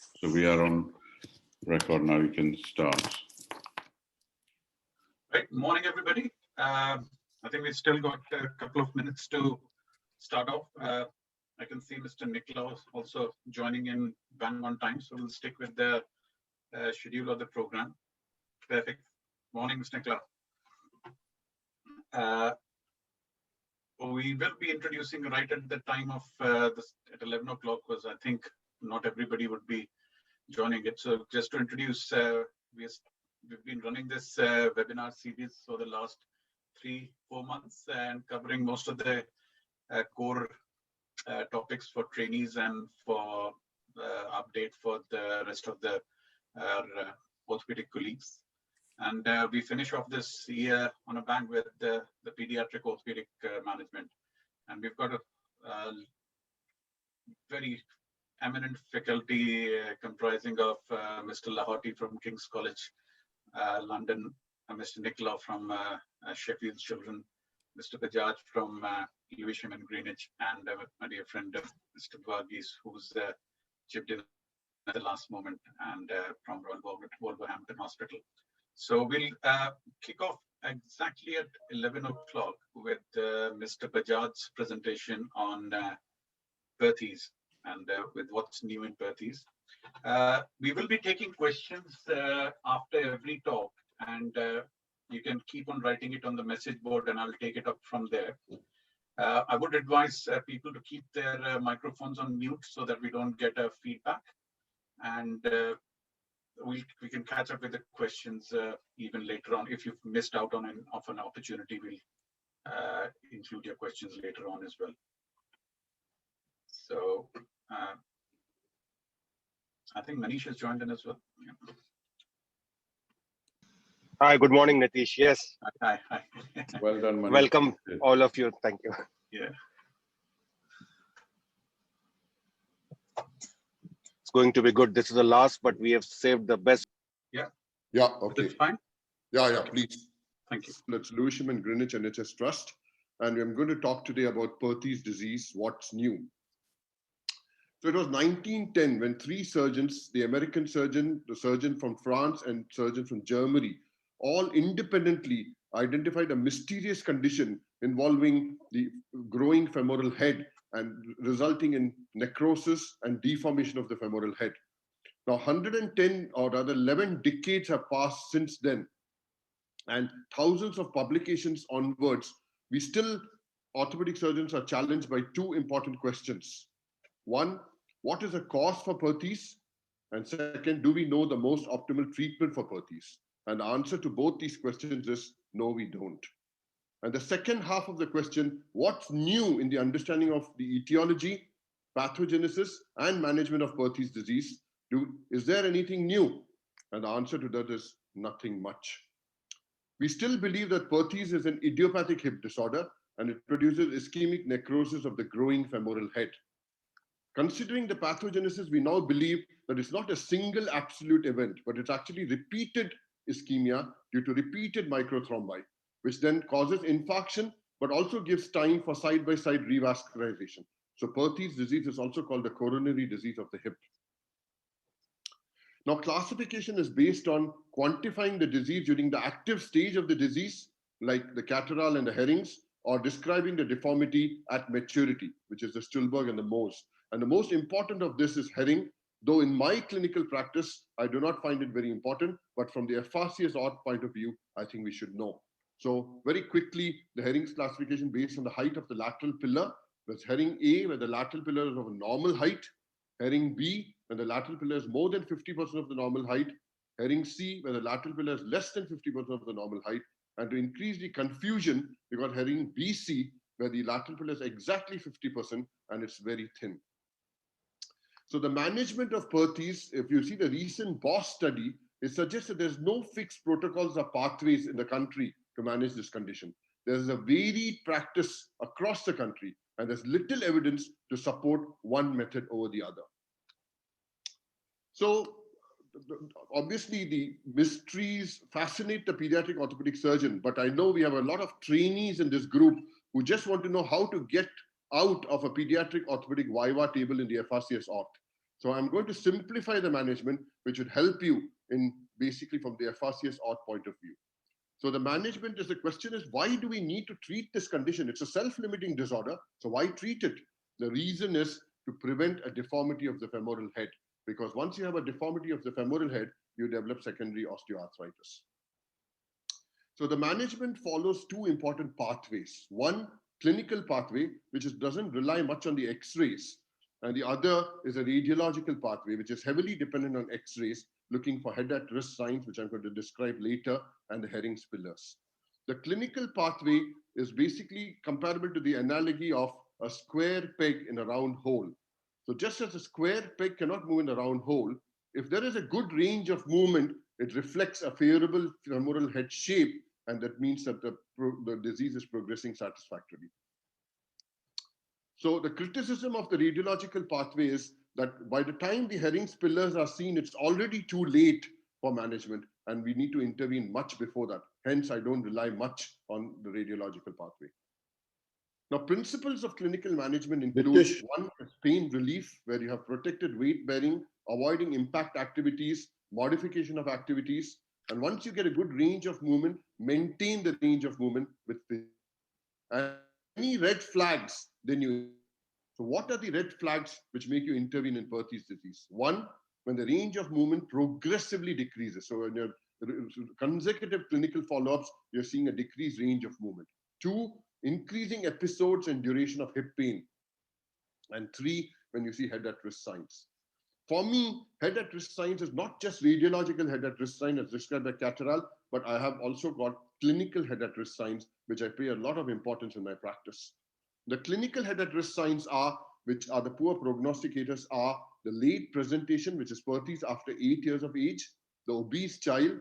So we are on record now. You can start. Right. Morning, everybody. I think we've still got a couple of minutes to start off. I can see Mr. Nicola also joining in bang on time, so we'll stick with the schedule of the program. Perfect. Morning, Mr. Nicola. We will be introducing right at the time of at 11 o'clock, because I think not everybody would be joining it. So just to introduce, we've been running this webinar series for the last 3-4 months and covering most of the core topics for trainees and for update for the rest of the orthopedic colleagues. And we finish off this year on a bang with the pediatric orthopedic management. And we've got a very eminent faculty comprising of Mr. Lahoti from King's College, London, Mr. Nicola from Sheffield Children, Mr. Bajaj from Lewisham and Greenwich, and my dear friend Mr. Varghese, who's chipped in at the last moment, and from Wolverhampton Hospital. So we'll kick off exactly at 11 o'clock with Mr. Bajaj's presentation on Perthes and with what's new in Perthes. We will be taking questions after every talk, and you can keep on writing it on the message board and I'll take it up from there. I would advise people to keep their microphones on mute so that we don't get a feedback, and we can catch up with the questions even later on. If you've missed out on an opportunity, we'll include your questions later on as well. So I think Manish has joined in as well. Yeah. Hi, good morning, Nitish. Yes. Hi. Well done, Manish. Welcome, all of you. Thank you. Yeah. It's going to be good. This is the last, but we have saved the best. Yeah. Yeah, okay. That's fine. Yeah, please. Thank you. Let's Lewisham and Greenwich NHS Trust. And I'm going to talk today about Perthes disease, what's new. So it was 1910 when 3 surgeons, the American surgeon, the surgeon from France, and surgeon from Germany, all independently identified a mysterious condition involving the growing femoral head and resulting in necrosis and deformation of the femoral head. Now, 110 or rather 11 decades have passed since then, and thousands of publications onwards. We still, orthopedic surgeons are challenged by 2 important questions. One, what is the cause for Perthes? And second, do we know the most optimal treatment for Perthes? And the answer to both these questions is no, we don't. And the second half of the question, what's new in the understanding of the etiology, pathogenesis, and management of Perthes disease? Is there anything new? And the answer to that is nothing much. We still believe that Perthes is an idiopathic hip disorder, and it produces ischemic necrosis of the growing femoral head. Considering the pathogenesis, we now believe that it's not a single absolute event, but it's actually repeated ischemia due to repeated microthrombi, which then causes infarction, but also gives time for side-by-side revascularization. So Perthes disease is also called the coronary disease of the hip. Now, classification is based on quantifying the disease during the active stage of the disease, like the Catterall and the Herrings, or describing the deformity at maturity, which is the Stulberg and the Mohs. And the most important of this is Herring, though in my clinical practice, I do not find it very important, but from the FRCS auth point of view, I think we should know. So very quickly, the Herring's classification based on the height of the lateral pillar. There's Herring A, where the lateral pillar is of a normal height. Herring B, when the lateral pillar is more than 50% of the normal height. Herring C, where the lateral pillar is less than 50% of the normal height. And to increase the confusion, we got Herring BC, where the lateral pillar is exactly 50% and it's very thin. So the management of Perthes, if you see the recent BIOS study, it suggests that there's no fixed protocols or pathways in the country to manage this condition. There's a varied practice across the country, and there's little evidence to support one method over the other. So obviously the mysteries fascinate the pediatric orthopedic surgeon, but I know we have a lot of trainees in this group who just want to know how to get out of a pediatric orthopedic Viva table in the FRCS auth. So I'm going to simplify the management, which would help you in basically from the FRCS auth point of view. So the management is, the question is, why do we need to treat this condition? It's a self-limiting disorder, so why treat it? The reason is to prevent a deformity of the femoral head, because once you have a deformity of the femoral head, you develop secondary osteoarthritis. So the management follows two important pathways. One, clinical pathway, which doesn't rely much on the X-rays. And the other is a radiological pathway, which is heavily dependent on X-rays, looking for head at risk signs, which I'm going to describe later, and the Herring's pillars. The clinical pathway is basically comparable to the analogy of a square peg in a round hole. So just as a square peg cannot move in a round hole, if there is a good range of movement, it reflects a favorable femoral head shape, and that means that the disease is progressing satisfactorily. So the criticism of the radiological pathway is that by the time the Herring's pillars are seen, it's already too late for management, and we need to intervene much before that. Hence, I don't rely much on the radiological pathway. Now, principles of clinical management include one is pain relief, where you have protected weight bearing, avoiding impact activities, modification of activities, and once you get a good range of movement, maintain the range of movement with the, and any red flags, then you. So what are the red flags which make you intervene in Perthes disease? One, when the range of movement progressively decreases. So in your consecutive clinical follow-ups, you're seeing a decreased range of movement. Two, increasing episodes and duration of hip pain. And three, when you see head at risk signs. For me, head at risk signs is not just radiological head at risk sign as described by Catterall, but I have also got clinical head at risk signs, which I pay a lot of importance in my practice. The clinical head at risk signs are, which are the poor prognosticators, are the late presentation, which is Perthes after 8 years of age, the obese child,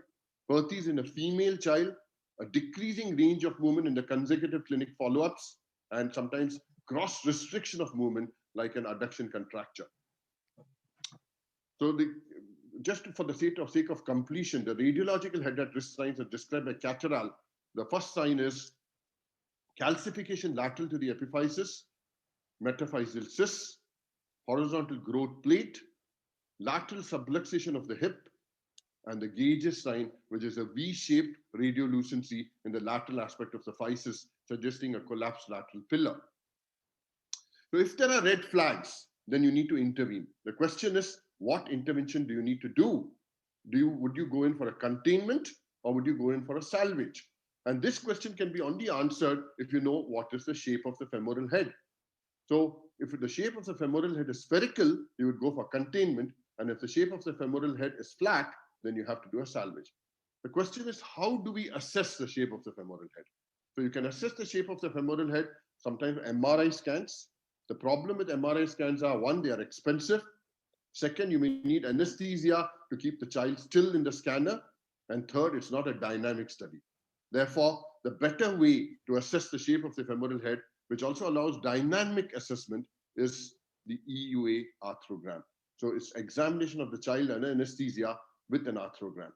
Perthes in a female child, a decreasing range of movement in the consecutive clinic follow-ups, and sometimes gross restriction of movement like an adduction contracture. So just for the sake of completion, the radiological head at risk signs are described by Catterall. The first sign is calcification lateral to the epiphysis, metaphyseal cysts, horizontal growth plate, lateral subluxation of the hip, and the gauges sign, which is a V-shaped radiolucency in the lateral aspect of the physis, suggesting a collapsed lateral pillar. So if there are red flags, then you need to intervene. The question is, what intervention do you need to do? Would you go in for a containment, or would you go in for a salvage? And this question can be only answered if you know what is the shape of the femoral head. So if the shape of the femoral head is spherical, you would go for containment. And if the shape of the femoral head is flat, then you have to do a salvage. The question is, how do we assess the shape of the femoral head? So you can assess the shape of the femoral head, sometimes MRI scans. The problem with MRI scans are, one, they are expensive. Second, you may need anesthesia to keep the child still in the scanner. And third, it's not a dynamic study. Therefore, the better way to assess the shape of the femoral head, which also allows dynamic assessment, is the EUA arthrogram. So it's examination of the child under anesthesia with an arthrogram.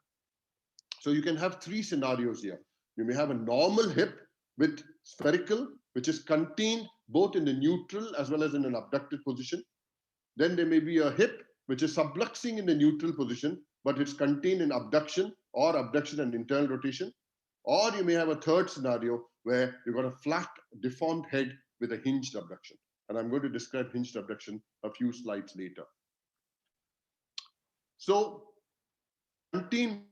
So you can have three scenarios here. You may have a normal hip with spherical, which is contained both in the neutral as well as in an abducted position. Then there may be a hip which is subluxing in the neutral position, but it's contained in abduction and internal rotation. Or you may have a third scenario where you've got a flat, deformed head with a hinged abduction. And I'm going to describe hinged abduction a few slides later. So, contain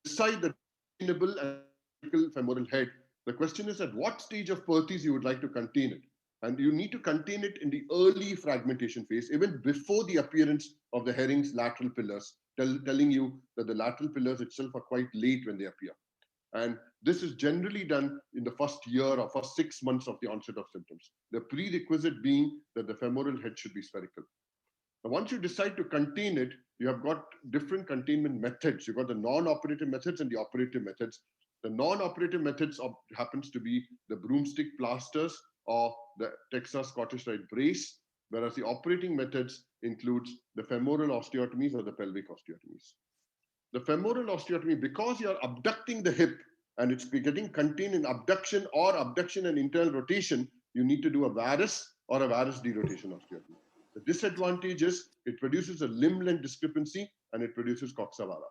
beside the containable and femoral head, the question is at what stage of Perthes you would like to contain it. And you need to contain it in the early fragmentation phase, even before the appearance of the Herring's lateral pillars, telling you that the lateral pillars itself are quite late when they appear. And this is generally done in the first year or first 6 months of the onset of symptoms. The prerequisite being that the femoral head should be spherical. Now, once you decide to contain it, you have got different containment methods. You've got the non-operative methods and the operative methods. The non-operative methods happens to be the broomstick plasters or the Texas Scottish Rite brace, whereas the operating methods includes the femoral osteotomies or the pelvic osteotomies. The femoral osteotomy, because you are abducting the hip and it's getting contained in abduction or abduction and internal rotation, you need to do a varus or a varus derotation osteotomy. The disadvantage is it produces a limb length discrepancy and it produces coxavara.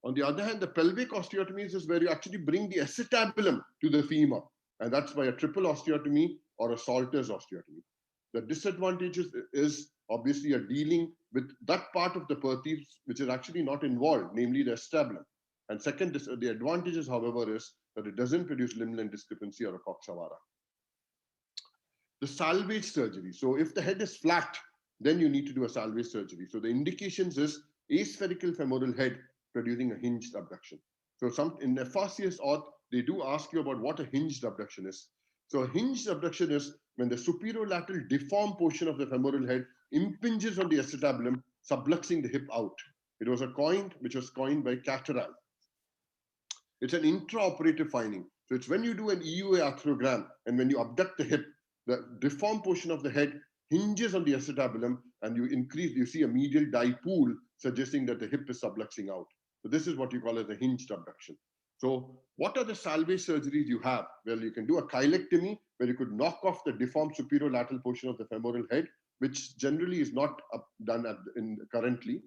On the other hand, the pelvic osteotomies is where you actually bring the acetabulum to the femur, and that's by a triple osteotomy or a Salter's osteotomy. The disadvantages is obviously you're dealing with that part of the Perthes which is actually not involved, namely the acetabulum. And second, the advantages, however, is that it doesn't produce limb length discrepancy or a coxavara. The salvage surgery. So if the head is flat, then you need to do a salvage surgery. So the indications is aspherical femoral head producing a hinged abduction. So in FRCS auth, they do ask you about what a hinged abduction is. So a hinged abduction is when the superolateral deformed portion of the femoral head impinges on the acetabulum, subluxing the hip out. It was which was coined by Catterall. It's an intraoperative finding. So it's when you do an EUA arthrogram and when you abduct the hip, the deformed portion of the head hinges on the acetabulum and you see a medial dipool suggesting that the hip is subluxing out. So this is what you call as a hinged abduction. So what are the salvage surgeries you have? Well, you can do a chylectomy where you could knock off the deformed superolateral portion of the femoral head, which generally is not done currently.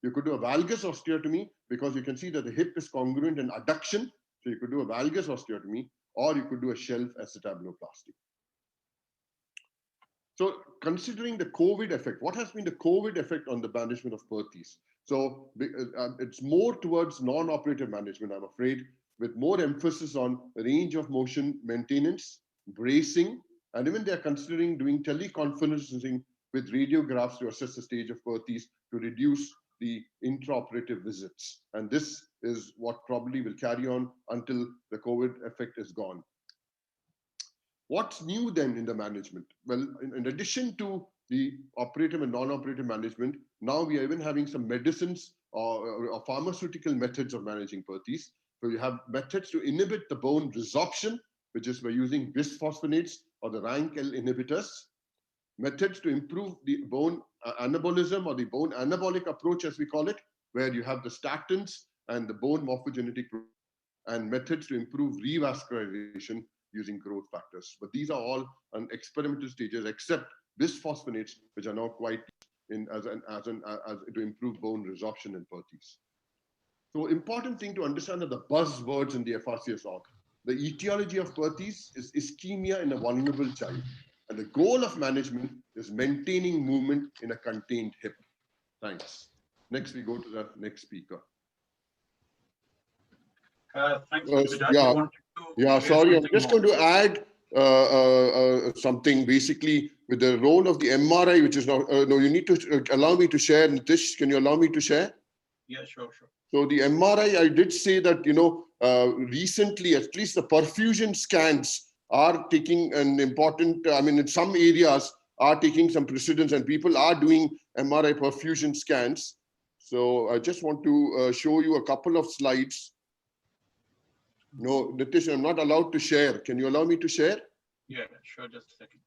You could do a valgus osteotomy because you can see that the hip is congruent in adduction. So you could do a valgus osteotomy, or you could do a shelf acetabuloplasty. So considering the COVID effect, what has been the COVID effect on the management of Perthes? So it's more towards non-operative management, I'm afraid, with more emphasis on range of motion maintenance, bracing, and even they're considering doing teleconferencing with radiographs to assess the stage of Perthes to reduce the intraoperative visits. And this is what probably will carry on until the COVID effect is gone. What's new then in the management? Well, in addition to the operative and non-operative management, now we are even having some medicines or pharmaceutical methods of managing Perthes. So you have methods to inhibit the bone resorption, which is by using bisphosphonates or the rank L inhibitors. Methods to improve the bone anabolism or the bone anabolic approach, as we call it, where you have the statins and the bone morphogenetic, and methods to improve revascularization using growth factors. But these are all on experimental stages, except bisphosphonates, which are now quite in to improve bone resorption in Perthes. So important thing to understand are the buzzwords in the FRCS auth. The etiology of Perthes is ischemia in a vulnerable child. And the goal of management is maintaining movement in a contained hip. Thanks. Next, we go to the next speaker. Thanks, Mr. Yeah, sorry, I'm just going to add something basically with the role of the MRI, which is now, no, you need to allow me to share. Nitish, can you allow me to share? Yeah, sure. So the MRI, I did say that, recently, at least the perfusion scans are taking an important, in some areas are taking some precedence and people are doing MRI perfusion scans. So I just want to show you a couple of slides. No, Nitish, I'm not allowed to share. Can you allow me to share? Yeah, sure, just a second.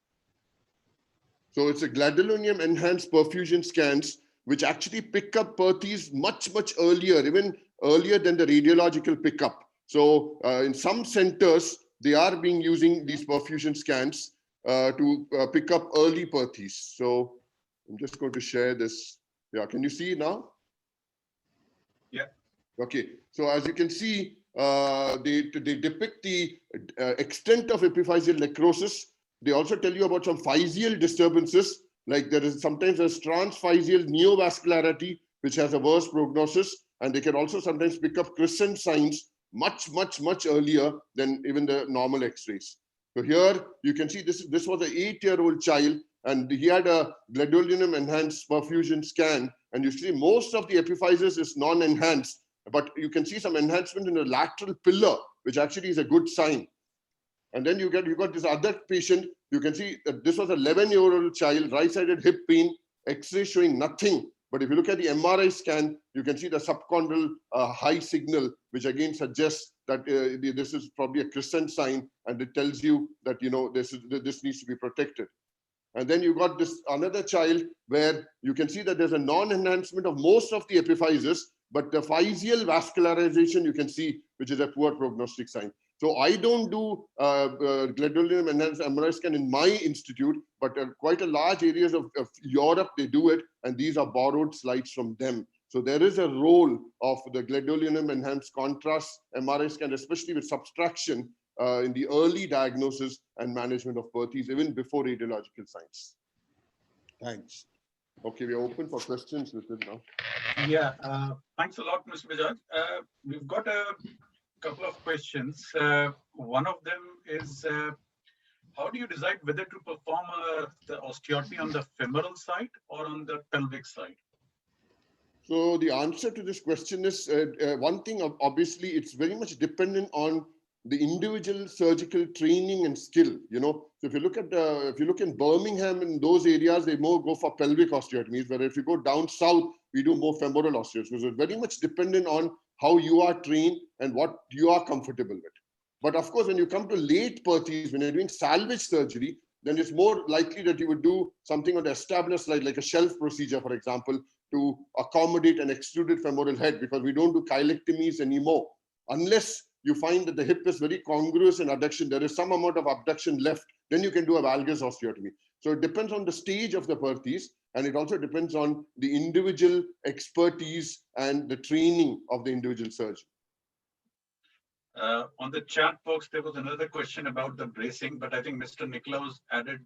So it's a gadolinium enhanced perfusion scans, which actually pick up Perthes much earlier, even earlier than the radiological pickup. So in some centers, they are being using these perfusion scans to pick up early Perthes. So I'm just going to share this. Yeah, can you see now? Yeah. Okay, so as you can see, they depict the extent of epiphyseal necrosis. They also tell you about some physeal disturbances, like there is sometimes a transphyseal neovascularity, which has a worse prognosis, and they can also sometimes pick up crescent signs much earlier than even the normal X-rays. So here you can see this was an 8-year-old child, and he had a gadolinium enhanced perfusion scan, and you see most of the epiphysis is non-enhanced, but you can see some enhancement in the lateral pillar, which actually is a good sign. And then you got this other patient. You can see that this was an 11-year-old child, right-sided hip pain, X-ray showing nothing. But if you look at the MRI scan, you can see the subchondral high signal, which again suggests that this is probably a crescent sign, and it tells you that this needs to be protected. And then you got this another child where you can see that there's a non-enhancement of most of the epiphysis, but the physeal vascularization you can see, which is a poor prognostic sign. So I don't do gadolinium enhanced MRI scan in my institute, but quite a large areas of Europe, they do it, and these are borrowed slides from them. So there is a role of the gadolinium enhanced contrast MRI scan, especially with subtraction in the early diagnosis and management of Perthes, even before radiological science. Thanks. Okay, we are open for questions with it now. Yeah, thanks a lot, Mr. Bajaj. We've got a couple of questions. One of them is, how do you decide whether to perform the osteotomy on the femoral side or on the pelvic side? So the answer to this question is one thing. Obviously, it's very much dependent on the individual surgical training and skill. So if you look in Birmingham, in those areas, they more go for pelvic osteotomies. But if you go down south, we do more femoral osteotomies. So it's very much dependent on how you are trained and what you are comfortable with. But of course, when you come to late Perthes, when you're doing salvage surgery, then it's more likely that you would do something on the established slide, like a shelf procedure, for example, to accommodate an extruded femoral head, because we don't do chylectomies anymore. Unless you find that the hip is very congruous in adduction, there is some amount of abduction left, then you can do a valgus osteotomy. So it depends on the stage of the Perthes, and it also depends on the individual expertise and the training of the individual surgeon. On the chat box, there was another question about the bracing, but I think Mr. Niklaus added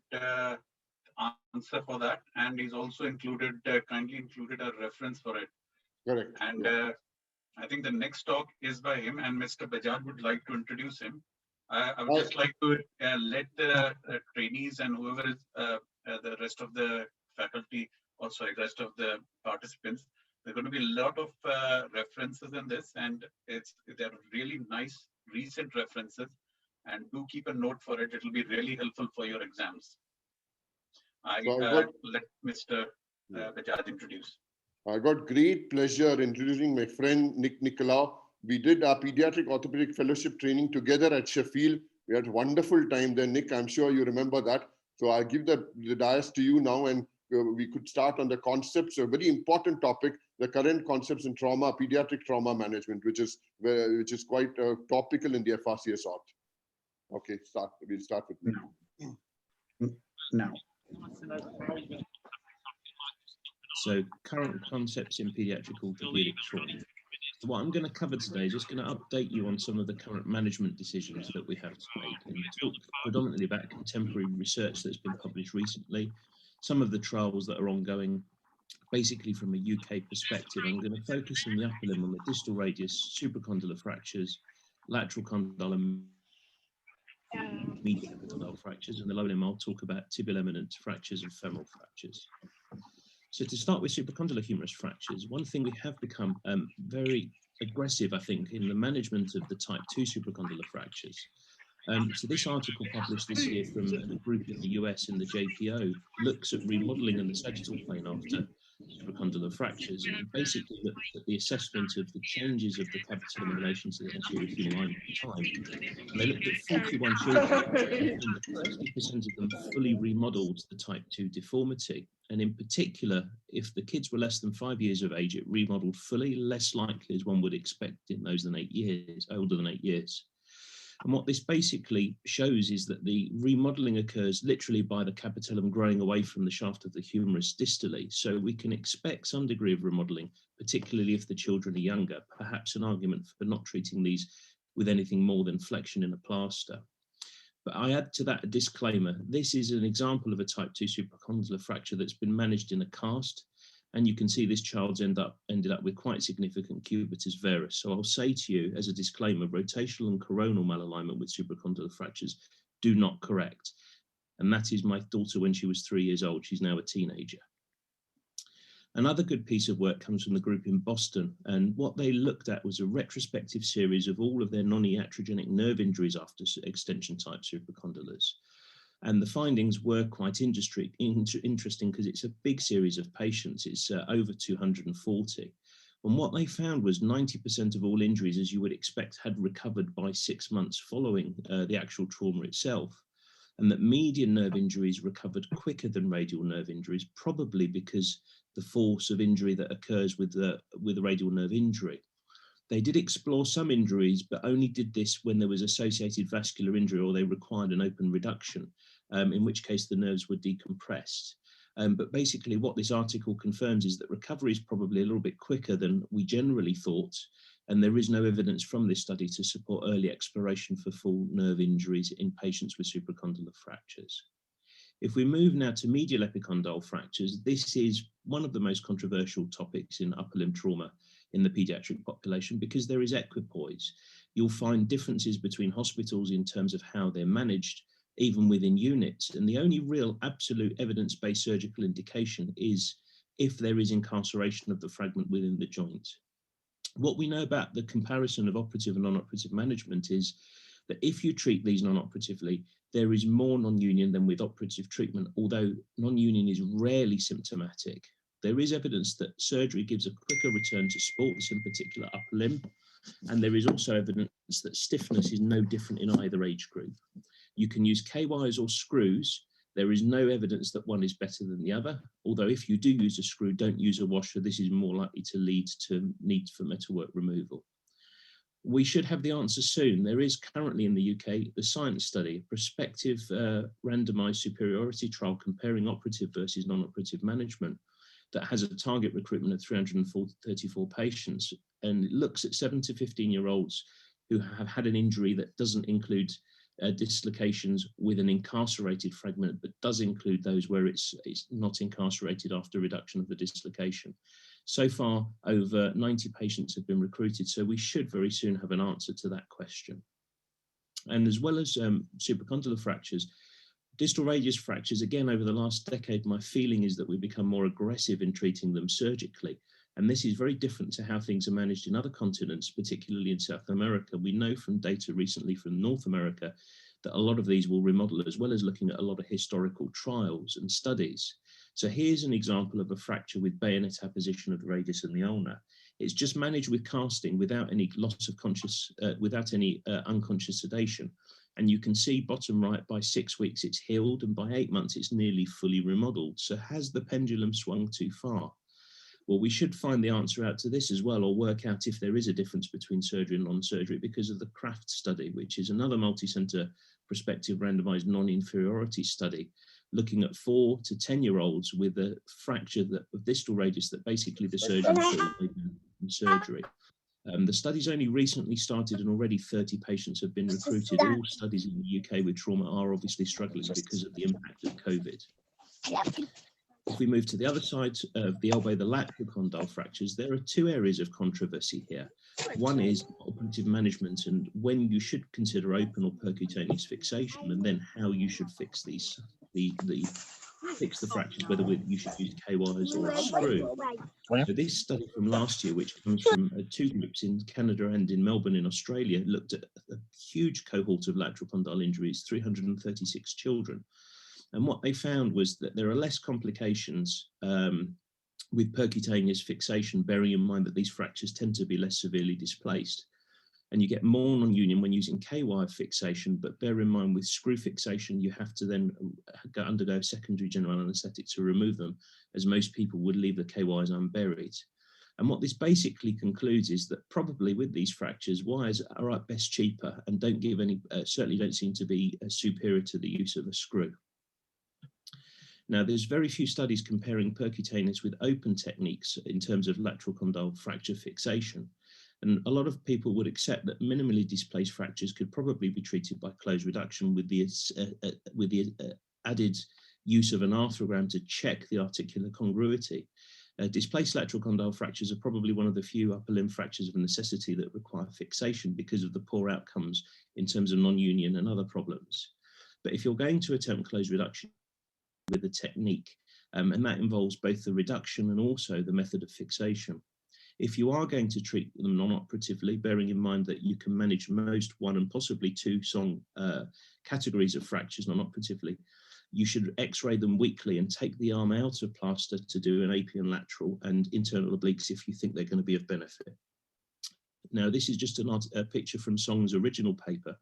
answer for that, and he's also included, kindly included a reference for it. Correct. And I think the next talk is by him, and Mr. Bajaj would like to introduce him. I would just like to let the trainees and whoever is the rest of the faculty, also the rest of the participants, there are going to be a lot of references in this, and they're really nice recent references, and do keep a note for it. It will be really helpful for your exams. Let Mr. Bajaj introduce. I got great pleasure introducing my friend Nick Nicolau. We did our Pediatric Orthopaedic Fellowship training together at Sheffield. We had a wonderful time there, Nick. I'm sure you remember that. So I'll give the dais to you now, and we could start on the concepts, a very important topic, the current concepts in trauma, pediatric trauma management, which is quite topical in the FRCS art. Okay, we'll start with Nick. Now. So current concepts in pediatric orthopedic trauma. So what I'm going to cover today is just going to update you on some of the current management decisions that we have to make, and talk predominantly about contemporary research that's been published recently, some of the trials that are ongoing, basically from a UK perspective. I'm going to focus in the upper limb on the distal radius, supracondylar fractures, lateral condyle and medial condyle fractures, and the lower limb I'll talk about tibial eminent fractures and femoral fractures. So to start with supracondylar humerus fractures, one thing we have become very aggressive, I think, in the management of the type 2 supracondylar fractures. So this article published this year from a group in the US in the JPO looks at remodeling in the sagittal plane after supracondylar fractures, and basically looked at the assessment of the changes of the capitulum in relation to the anterior humeral line at the time. And they looked at 41 children, and 60% of them fully remodeled the type 2 deformity. And in particular, if the kids were less than 5 years of age, it remodeled fully, less likely as one would expect in those than 8 years, older than 8 years. And what this basically shows is that the remodeling occurs literally by the capitulum growing away from the shaft of the humerus distally. So we can expect some degree of remodeling, particularly if the children are younger, perhaps an argument for not treating these with anything more than flexion in a plaster. But I add to that a disclaimer. This is an example of a type 2 supracondylar fracture that's been managed in a cast. And you can see this child's ended up with quite significant cubitus varus. So I'll say to you as a disclaimer, rotational and coronal malalignment with supracondylar fractures do not correct. And that is my daughter when she was 3 years old. She's now a teenager. Another good piece of work comes from the group in Boston. And what they looked at was a retrospective series of all of their non-iatrogenic nerve injuries after extension type supracondylars. And the findings were quite interesting because it's a big series of patients. It's over 240. And what they found was 90% of all injuries, as you would expect, had recovered by 6 months following the actual trauma itself. And that median nerve injuries recovered quicker than radial nerve injuries, probably because the force of injury that occurs with the radial nerve injury. They did explore some injuries, but only did this when there was associated vascular injury or they required an open reduction, in which case the nerves were decompressed. But basically what this article confirms is that recovery is probably a little bit quicker than we generally thought, and there is no evidence from this study to support early exploration for full nerve injuries in patients with supracondylar fractures. If we move now to medial epicondyle fractures, this is one of the most controversial topics in upper limb trauma in the pediatric population because there is equipoise. You'll find differences between hospitals in terms of how they're managed, even within units. And the only real absolute evidence-based surgical indication is if there is incarceration of the fragment within the joint. What we know about the comparison of operative and non-operative management is that if you treat these non-operatively, there is more non-union than with operative treatment, although non-union is rarely symptomatic. There is evidence that surgery gives a quicker return to sports, in particular upper limb, and there is also evidence that stiffness is no different in either age group. You can use K-wires or screws. There is no evidence that one is better than the other, although if you do use a screw, don't use a washer. This is more likely to lead to need for metalwork removal. We should have the answer soon. There is currently in the UK the science study, a prospective randomized superiority trial comparing operative versus non-operative management that has a target recruitment of 334 patients, and it looks at 7 to 15-year-olds who have had an injury that doesn't include dislocations with an incarcerated fragment, but does include those where it's not incarcerated after reduction of the dislocation. So far, over 90 patients have been recruited, so we should very soon have an answer to that question. And as well as supracondylar fractures, distal radius fractures, again, over the last decade, my feeling is that we've become more aggressive in treating them surgically. And this is very different to how things are managed in other continents, particularly in South America. We know from data recently from North America that a lot of these will remodel, as well as looking at a lot of historical trials and studies. So here's an example of a fracture with bayonet apposition of the radius and the ulna. It's just managed with casting without any loss of conscious, without any unconscious sedation. And you can see bottom right, by 6 weeks, it's healed, and by 8 months, it's nearly fully remodeled. So has the pendulum swung too far? Well, we should find the answer out to this as well, or work out if there is a difference between surgery and non-surgery because of the CRAFT study, which is another multi-center prospective randomized non-inferiority study looking at 4 to 10-year-olds with a fracture of distal radius that basically the surgeon thought they'd done in surgery. The study's only recently started and already 30 patients have been recruited. All studies in the UK with trauma are obviously struggling because of the impact of COVID. If we move to the other side of the elbow, the lateral condyle fractures, there are 2 areas of controversy here. One is operative management and when you should consider open or percutaneous fixation, and then how you should fix these, fix the fractures, whether you should use K-wires or a screw. So this study from last year, which comes from 2 groups in Canada and in Melbourne in Australia, looked at a huge cohort of lateral condyle injuries, 336 children. And what they found was that there are less complications with percutaneous fixation, bearing in mind that these fractures tend to be less severely displaced. And you get more non-union when using K-wire fixation, but bear in mind with screw fixation, you have to then undergo secondary general anesthetic to remove them, as most people would leave the K-wires unburied. And what this basically concludes is that probably with these fractures, wires are at best cheaper and don't give any, certainly don't seem to be superior to the use of a screw. Now, there's very few studies comparing percutaneous with open techniques in terms of lateral condyle fracture fixation. And a lot of people would accept that minimally displaced fractures could probably be treated by closed reduction with the added use of an arthrogram to check the articular congruity. Displaced lateral condyle fractures are probably one of the few upper limb fractures of necessity that require fixation because of the poor outcomes in terms of non-union and other problems. But if you're going to attempt closed reduction with a technique, and that involves both the reduction and also the method of fixation. If you are going to treat them non-operatively, bearing in mind that you can manage most 1 and possibly 2 categories of fractures non-operatively, you should x-ray them weekly and take the arm out of plaster to do an AP and lateral and internal obliques if you think they're going to be of benefit. Now, this is just a picture from Song's original paper,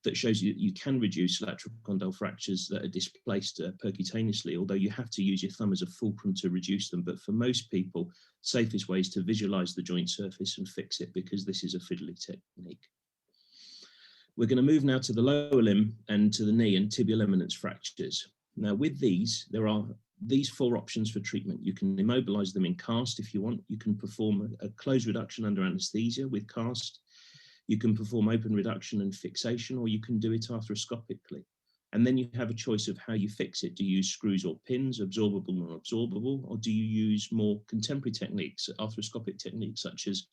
that shows you can reduce lateral condyle fractures that are displaced percutaneously, although you have to use your thumb as a fulcrum to reduce them. But for most people, safest way is to visualize the joint surface and fix it, because this is a fiddly technique. We're going to move now to the lower limb and to the knee and tibial eminence fractures. Now with these, there are these 4 options for treatment. You can immobilize them in cast if you want. You can perform a closed reduction under anesthesia with cast. You can perform open reduction and fixation, or you can do it arthroscopically. And then you have a choice of how you fix it. Do you use screws or pins, absorbable and non-absorbable, or do you use more contemporary techniques, arthroscopic techniques such as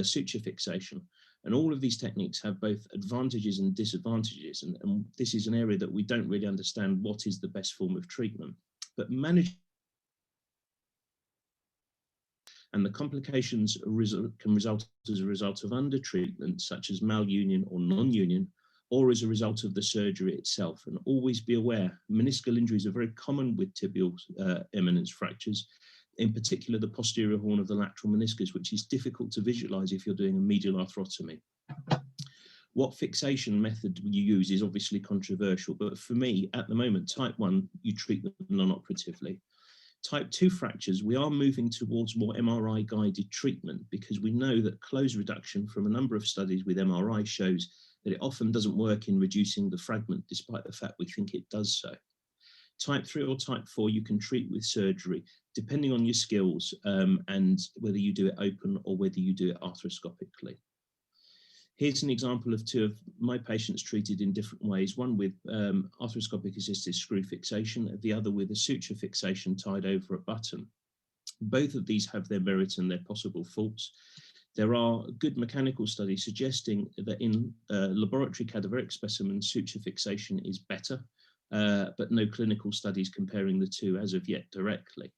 suture fixation? And all of these techniques have both advantages and disadvantages. And this is an area that we don't really understand what is the best form of treatment. But manage and the complications can result as a result of undertreatment, such as malunion or non-union, or as a result of the surgery itself. And always be aware, meniscal injuries are very common with tibial eminence fractures, in particular the posterior horn of the lateral meniscus, which is difficult to visualize if you're doing a medial arthrotomy. What fixation method you use is obviously controversial, but for me, at the moment, type 1, you treat them non-operatively. Type 2 fractures, we are moving towards more MRI-guided treatment, because we know that closed reduction from a number of studies with MRI shows that it often doesn't work in reducing the fragment, despite the fact we think it does so. Type 3 or type 4, you can treat with surgery, depending on your skills and whether you do it open or whether you do it arthroscopically. Here's an example of 2 of my patients treated in different ways, one with arthroscopic assisted screw fixation, the other with a suture fixation tied over a button. Both of these have their merit and their possible faults. There are good mechanical studies suggesting that in laboratory cadaveric specimens, suture fixation is better, but no clinical studies comparing the 2 as of yet directly.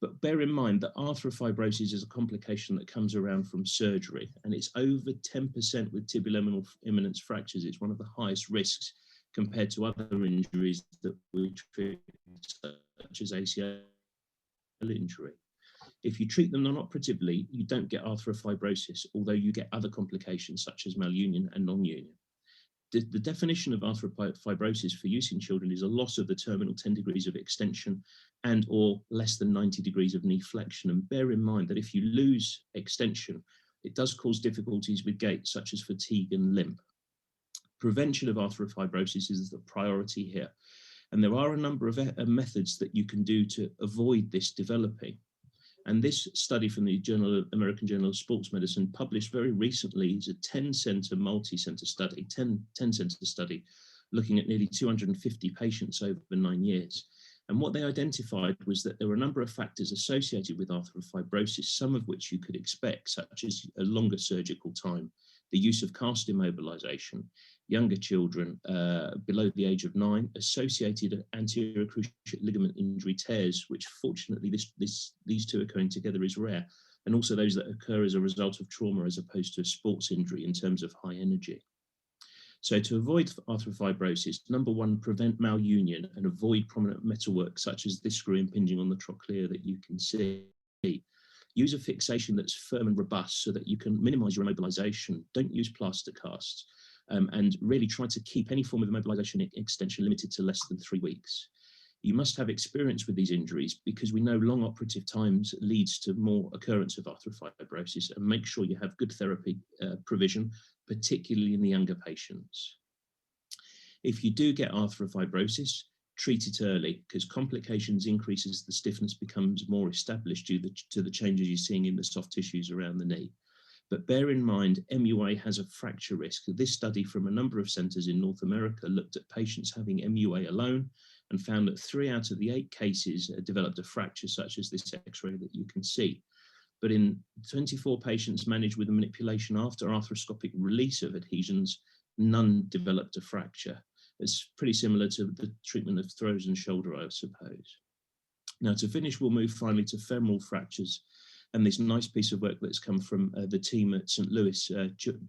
But bear in mind that arthrofibrosis is a complication that comes around from surgery, and it's over 10% with tibial eminence fractures. It's one of the highest risks compared to other injuries that we treat, such as ACL injury. If you treat them non-operatively, you don't get arthrofibrosis, although you get other complications such as malunion and non-union. The definition of arthrofibrosis for use in children is a loss of the terminal 10 degrees of extension and or less than 90 degrees of knee flexion. And bear in mind that if you lose extension, it does cause difficulties with gait, such as fatigue and limp. Prevention of arthrofibrosis is the priority here. And there are a number of methods that you can do to avoid this developing. And this study from the American Journal of Sports Medicine, published very recently, is a 10-center multi-center study, 10-center study, looking at nearly 250 patients over 9 years. And what they identified was that there were a number of factors associated with arthrofibrosis, some of which you could expect, such as a longer surgical time, the use of cast immobilization, younger children below the age of 9, associated anterior cruciate ligament injury tears, which fortunately these 2 occurring together is rare, and also those that occur as a result of trauma as opposed to a sports injury in terms of high energy. So to avoid arthrofibrosis, number 1, prevent malunion and avoid prominent metalwork such as this screw impinging on the trochlea that you can see. Use a fixation that's firm and robust so that you can minimize your immobilization. Don't use plaster casts. And really try to keep any form of immobilization extension limited to less than 3 weeks. You must have experience with these injuries, because we know long operative times leads to more occurrence of arthrofibrosis, and make sure you have good therapy provision, particularly in the younger patients. If you do get arthrofibrosis, treat it early, because complications increase as the stiffness becomes more established due to the changes you're seeing in the soft tissues around the knee. But bear in mind, MUA has a fracture risk. This study from a number of centers in North America looked at patients having MUA alone and found that 3 out of the 8 cases developed a fracture, such as this X-ray that you can see. But in 24 patients managed with a manipulation after arthroscopic release of adhesions, none developed a fracture. It's pretty similar to the treatment of throws and shoulder, I suppose. Now to finish, we'll move finally to femoral fractures, and this nice piece of work that's come from the team at St. Louis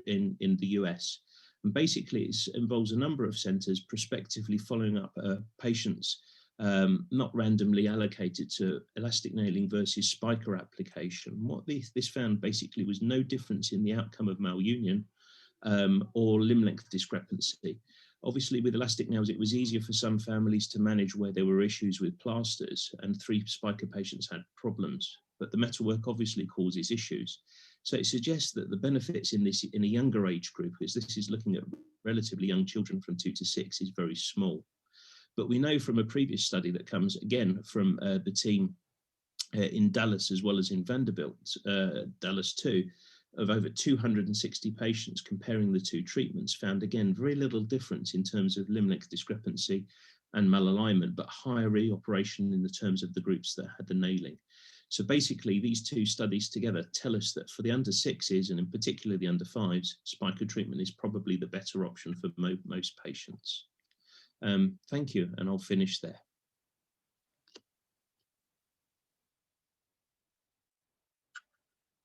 in the US. And basically it involves a number of centers prospectively following up patients not randomly allocated to elastic nailing versus spiker application. What this found basically was no difference in the outcome of malunion, or limb length discrepancy. Obviously, with elastic nails, it was easier for some families to manage where there were issues with plasters, and 3 spica patients had problems. But the metalwork obviously causes issues. So it suggests that the benefits in a younger age group, as this is looking at relatively young children from 2 to 6, is very small. But we know from a previous study that comes again from the team in Dallas as well as in Vanderbilt, Dallas 2, of over 260 patients comparing the 2 treatments, found again very little difference in terms of limb length discrepancy and malalignment, but higher reoperation in the terms of the groups that had the nailing. So basically, these 2 studies together tell us that for the under 6s, and in particular the under 5s, spica treatment is probably the better option for most patients. Thank you, and I'll finish there.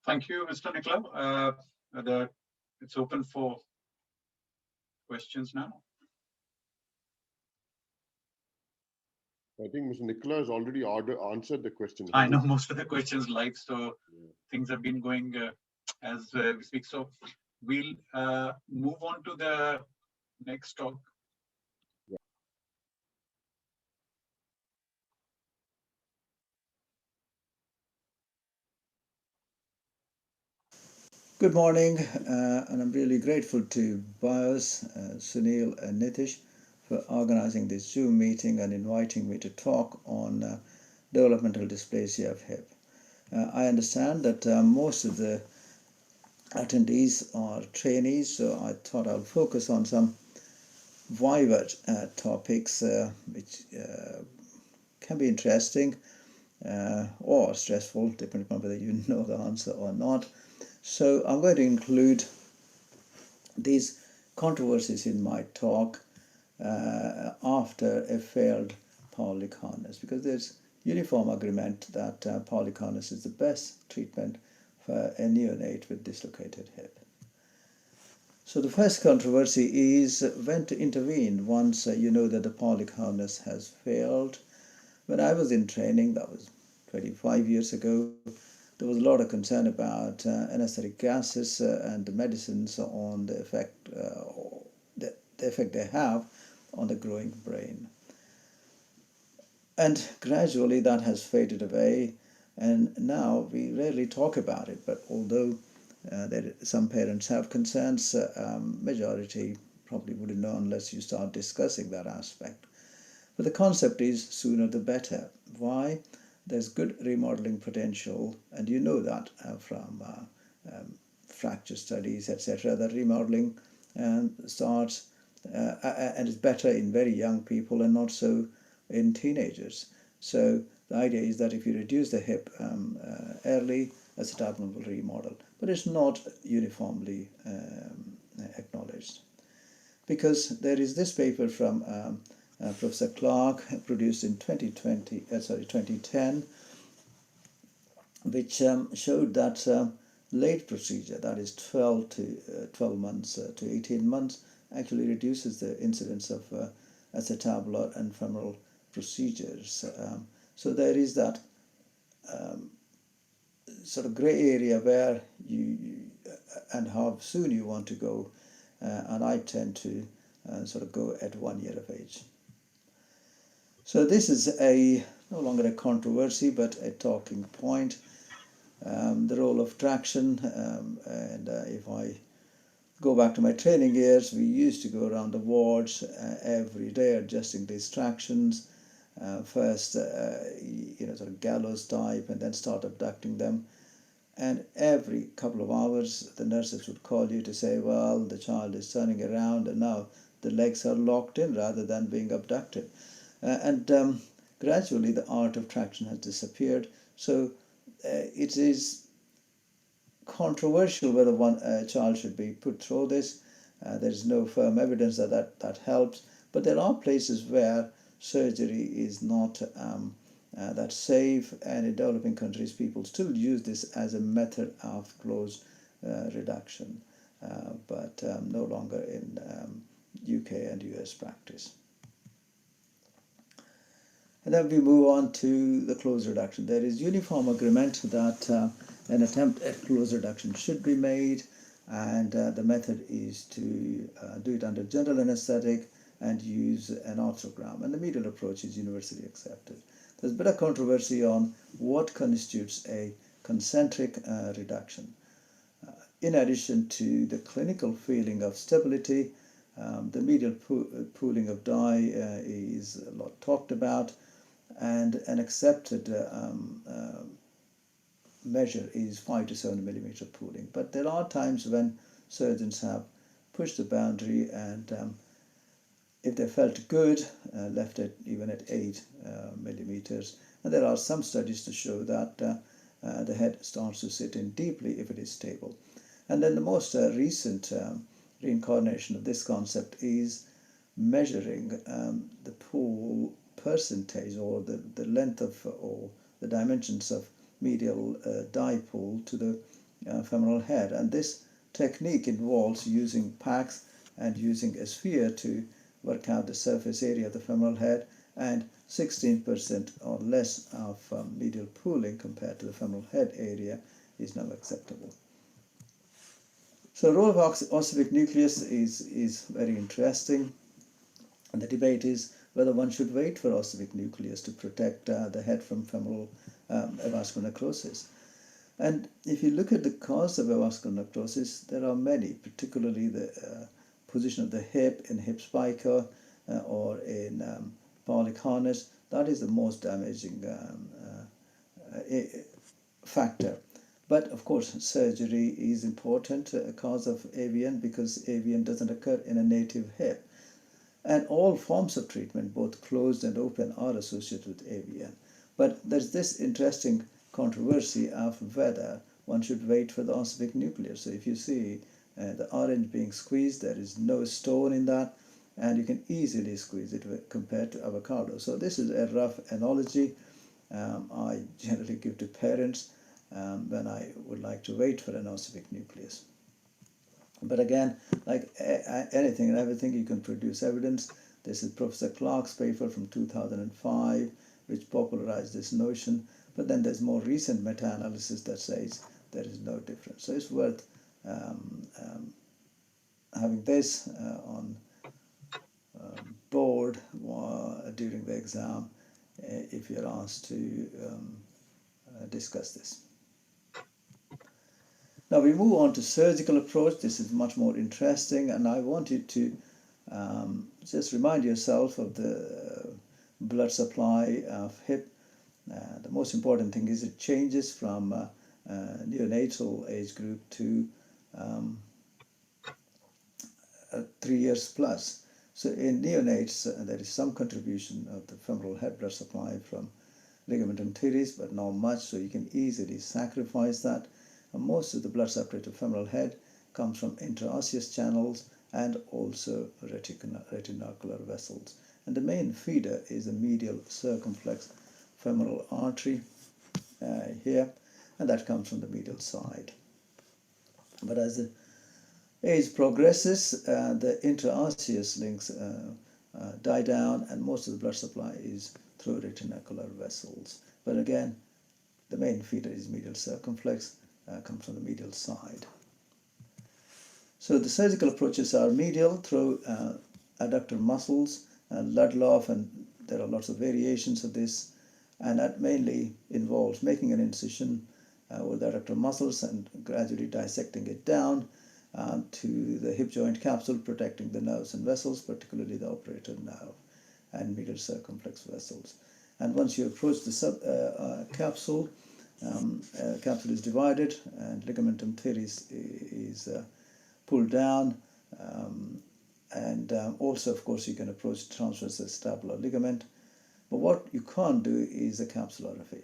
Thank you, Mr. Nicola. It's open for questions now. I think Mr. Nicola has already answered the question. I know most of the questions live, so things have been going as we speak. So we'll move on to the next talk. Good morning, and I'm really grateful to BIOS, Sunil and Nitish for organizing this Zoom meeting and inviting me to talk on developmental dysplasia of hip. I understand that most of the attendees are trainees, so I thought I'll focus on some vivid topics which can be interesting or stressful, depending on whether you know the answer or not. So I'm going to include these controversies in my talk after a failed Paulic harness, because there's uniform agreement that Paulic harness is the best treatment for a neonate with dislocated hip. So the first controversy is when to intervene once you know that the Paulic harness has failed. When I was in training, that was 25 years ago, there was a lot of concern about anesthetic gases and the medicines on the effect they have on the growing brain. And gradually that has faded away, and now we rarely talk about it. But although some parents have concerns, majority probably wouldn't know unless you start discussing that aspect. But the concept is sooner the better. Why? There's good remodeling potential, and you know that from fracture studies, etc., that remodeling starts and is better in very young people and not so in teenagers. So the idea is that if you reduce the hip early, acetabulum will remodel, but it's not uniformly acknowledged, because there is this paper from Professor Clark, produced in 2010, which showed that late procedure, that is 12 months to 18 months, actually reduces the incidence of acetabular and femoral procedures. So there is that sort of grey area where and how soon you want to go, and I tend to sort of go at 1 year of age. So this is no longer a controversy, but a talking point. The role of traction, and if I go back to my training years, we used to go around the wards every day adjusting these tractions. First, sort of gallows type, and then start abducting them. And every couple of hours, the nurses would call you to say, well, the child is turning around and now the legs are locked in rather than being abducted. And gradually the art of traction has disappeared. So it is controversial whether one child should be put through this. There is no firm evidence that helps, but there are places where surgery is not that safe, and in developing countries people still use this as a method of close reduction, but no longer in UK and US practice. And then we move on to the close reduction. There is uniform agreement that an attempt at close reduction should be made. and the method is to do it under general anesthetic and use an arthrogram, and the medial approach is universally accepted. There's a bit of controversy on what constitutes a concentric reduction. In addition to the clinical feeling of stability, the medial pooling of dye is a lot talked about, and an accepted measure is 5 to 7 millimeter pooling. But there are times when surgeons have pushed the boundary, and if they felt good, left it even at 8 millimeters. And there are some studies to show that the head starts to sit in deeply if it is stable. And then the most recent reincarnation of this concept is measuring the pool percentage, or the length of, or the dimensions of medial dipole to the femoral head. And this technique involves using packs and using a sphere to work out the surface area of the femoral head, and 16% or less of medial pooling compared to the femoral head area is now acceptable. So role of ossific nucleus is very interesting, and the debate is whether one should wait for ossific nucleus to protect the head from femoral avascular necrosis. And if you look at the cause of avascular necrosis, there are many, particularly the position of the hip in hip spica or in Paulic harness. That is the most damaging factor. But of course, surgery is important cause of AVN, because AVN doesn't occur in a native hip. And all forms of treatment, both closed and open, are associated with AVN. But there's this interesting controversy of whether one should wait for the ossific nucleus. So if you see the orange being squeezed, there is no stone in that, and you can easily squeeze it compared to avocado. So this is a rough analogy I generally give to parents when I would like to wait for an ossific nucleus. But again, like anything and everything, you can produce evidence. This is Professor Clark's paper from 2005, which popularized this notion. But then there's more recent meta-analysis that says there is no difference. So it's worth having this on board during the exam if you're asked to discuss this. Now we move on to surgical approach. This is much more interesting, and I want you to just remind yourself of the blood supply of hip. The most important thing is it changes from neonatal age group to 3 years plus. So in neonates, there is some contribution of the femoral head blood supply from ligamentum teres, but not much, so you can easily sacrifice that. And most of the blood supply to femoral head comes from intraosseous channels and also retinacular vessels. And the main feeder is the medial circumflex femoral artery here, and that comes from the medial side. But as the age progresses, the intraosseous links die down, and most of the blood supply is through retinacular vessels. But again, the main feeder is medial circumflex, comes from the medial side. So the surgical approaches are medial through adductor muscles, Ludloff, and there are lots of variations of this, and that mainly involves making an incision with the adductor muscles and gradually dissecting it down to the hip joint capsule, protecting the nerves and vessels, particularly the operator nerve and medial circumflex vessels. And once you approach the capsule, capsule is divided and ligamentum teres is pulled down, and also, of course, you can approach transverse acetabular ligament. But what you can't do is the capsularrhaphy.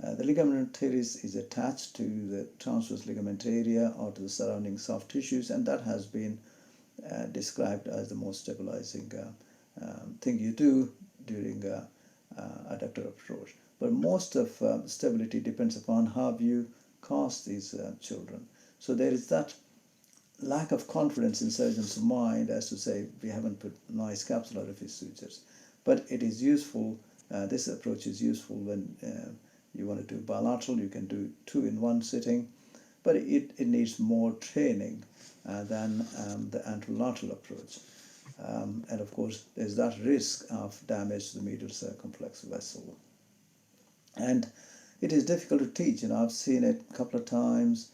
The ligamentum teres is attached to the transverse ligament area or to the surrounding soft tissues, and that has been described as the most stabilizing thing you do during adductor approach. But most of stability depends upon how you cast these children. So there is that lack of confidence in surgeons' mind as to say, we haven't put nice capsularrhaphy sutures. But it is useful, this approach is useful when you want to do bilateral. You can do 2 in 1 sitting, but it needs more training than the anterolateral approach. And of course, there's that risk of damage to the medial circumflex vessel. And it is difficult to teach. I've seen it a couple of times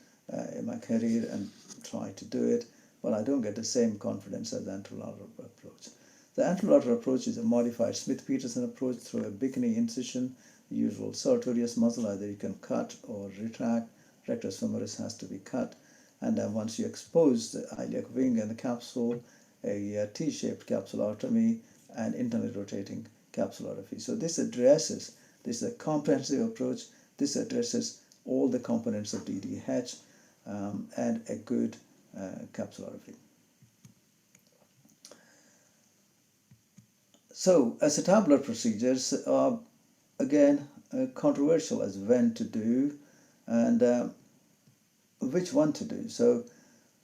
in my career and tried to do it, but I don't get the same confidence as the anterolateral approach. The anterolateral approach is a modified Smith-Peterson approach through a bikini incision, the usual sartorius muscle. Either you can cut or retract. Rectus femoris has to be cut. And then once you expose the iliac wing and the capsule, a T-shaped capsulotomy and internally rotating capsulorrhaphy. So this is a comprehensive approach. This addresses all the components of DDH and a good capsulorrhaphy. So acetabular procedures are again controversial as when to do and which one to do. So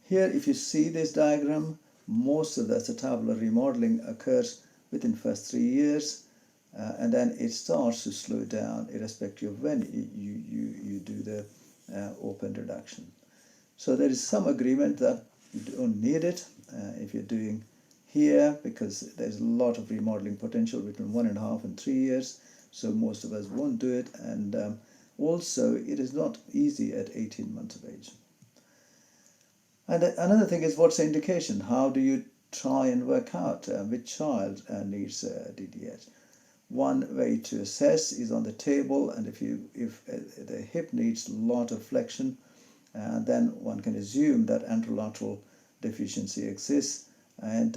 here, if you see this diagram, most of the acetabular remodeling occurs within first 3 years, and then it starts to slow down irrespective of when you do the open reduction. So there is some agreement that you don't need it if you're doing here, because there's a lot of remodeling potential between 1.5 and 3 years. So most of us won't do it, and also it is not easy at 18 months of age. And another thing is, what's the indication? How do you try and work out which child needs DDH? One way to assess is on the table, and if the hip needs a lot of flexion, then one can assume that anterolateral deficiency exists, and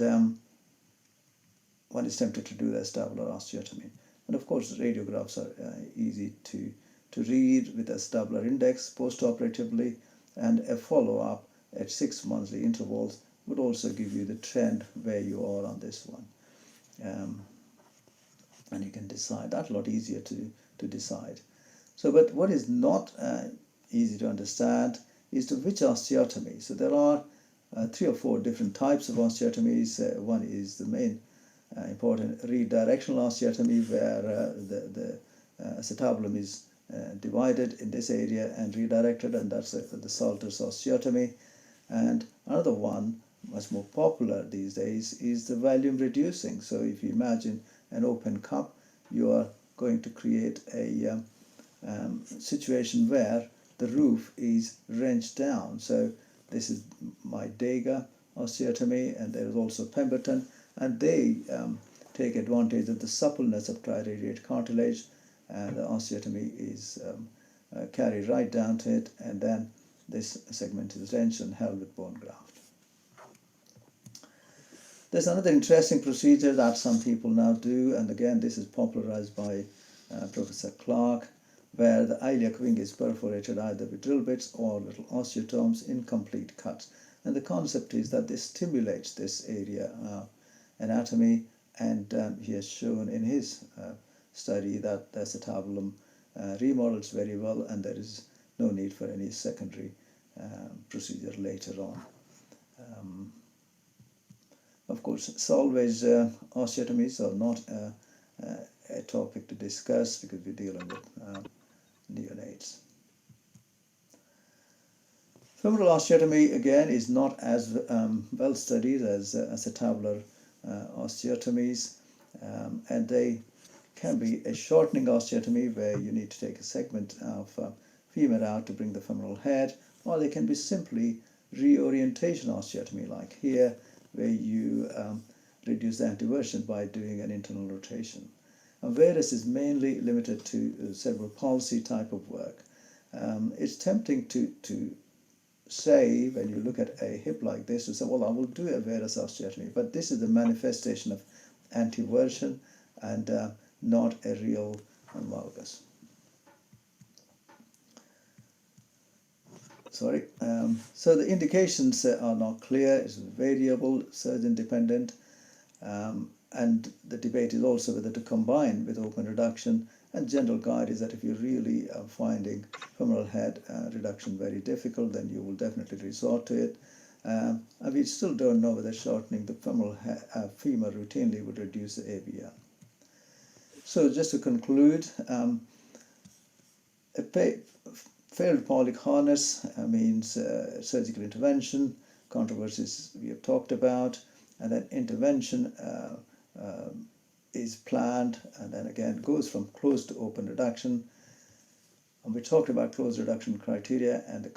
one is tempted to do the acetabular osteotomy. And of course, radiographs are easy to read with acetabular index postoperatively, and a follow-up at 6 monthly intervals would also give you the trend where you are on this one. And you can decide. That's a lot easier to decide. So, but what is not easy to understand is to which osteotomy. So there are 3 or 4 different types of osteotomies. One is the main important redirectional osteotomy, where the acetabulum is divided in this area and redirected, and that's the Salter's osteotomy. And another one, much more popular these days, is the volume reducing. So if you imagine an open cup, you are going to create a situation where the roof is wrenched down. So this is my Dega osteotomy, and there is also Pemberton, and they take advantage of the suppleness of triradiate cartilage, and the osteotomy is carried right down to it, and then this segment is wrenched and held with bone graft. There's another interesting procedure that some people now do, and again this is popularized by Professor Clark, where the iliac wing is perforated either with drill bits or little osteotomes in complete cuts. And the concept is that this stimulates this area anatomy, and he has shown in his study that the acetabulum remodels very well, and there is no need for any secondary procedure later on. Of course, salvage osteotomies are not a topic to discuss because we're dealing with neonates. Femoral osteotomy, again, is not as well studied as acetabular osteotomies, and they can be a shortening osteotomy where you need to take a segment of femur out to bring the femoral head, or they can be simply reorientation osteotomy, like here, where you reduce the anteversion by doing an internal rotation. And Varus is mainly limited to cerebral palsy type of work. It's tempting to say, when you look at a hip like this, to say, well, I will do a varus osteotomy, but this is the manifestation of anteversion and not a real valgus. Sorry. So the indications are not clear. It's variable, surgeon dependent, and the debate is also whether to combine with open reduction. And general guide is that if you're really finding femoral head reduction very difficult, then you will definitely resort to it. And we still don't know whether shortening the femoral femur routinely would reduce the AVR. So just to conclude, failed Paulic harness means surgical intervention. Controversies we have talked about, and then intervention is planned, and then again goes from closed to open reduction. And we talked about closed reduction criteria and the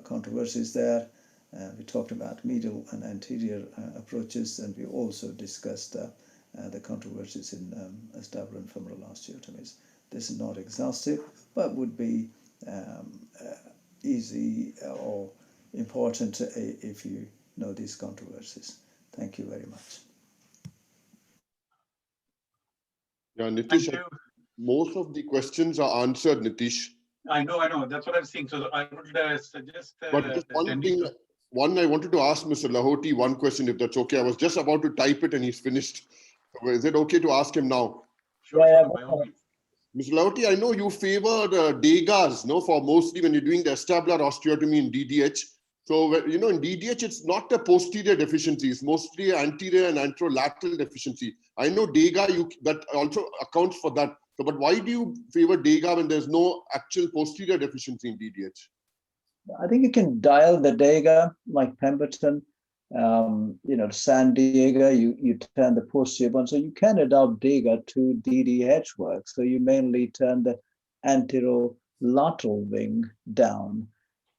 controversies there. We talked about medial and anterior approaches, and we also discussed the controversies in acetabular and femoral osteotomies. This is not exhaustive, but would be easy or important if you know these controversies. Thank you very much. Yeah, Thank Nitish, you. most of the questions are answered, Nitish. I know. That's what I'm saying. So I would suggest. But just one thing, I wanted to ask Mr. Lahoti one question, if that's okay. I was just about to type it and he's finished. Is it okay to ask him now? Sure, Yeah, by all means. Mr. Lahoti, I know you favor Degas, no, for mostly when you're doing the acetabular osteotomy in DDH. So, in DDH, it's not a posterior deficiency. It's mostly anterior and anterolateral deficiency. I know Dega, that also accounts for that. So, but why do you favor Dega when there's no actual posterior deficiency in DDH? I think you can dial the Dega like Pemberton, San Diego, you turn the posterior one. So you can adopt Dega to DDH work. So you mainly turn the anterolateral wing down.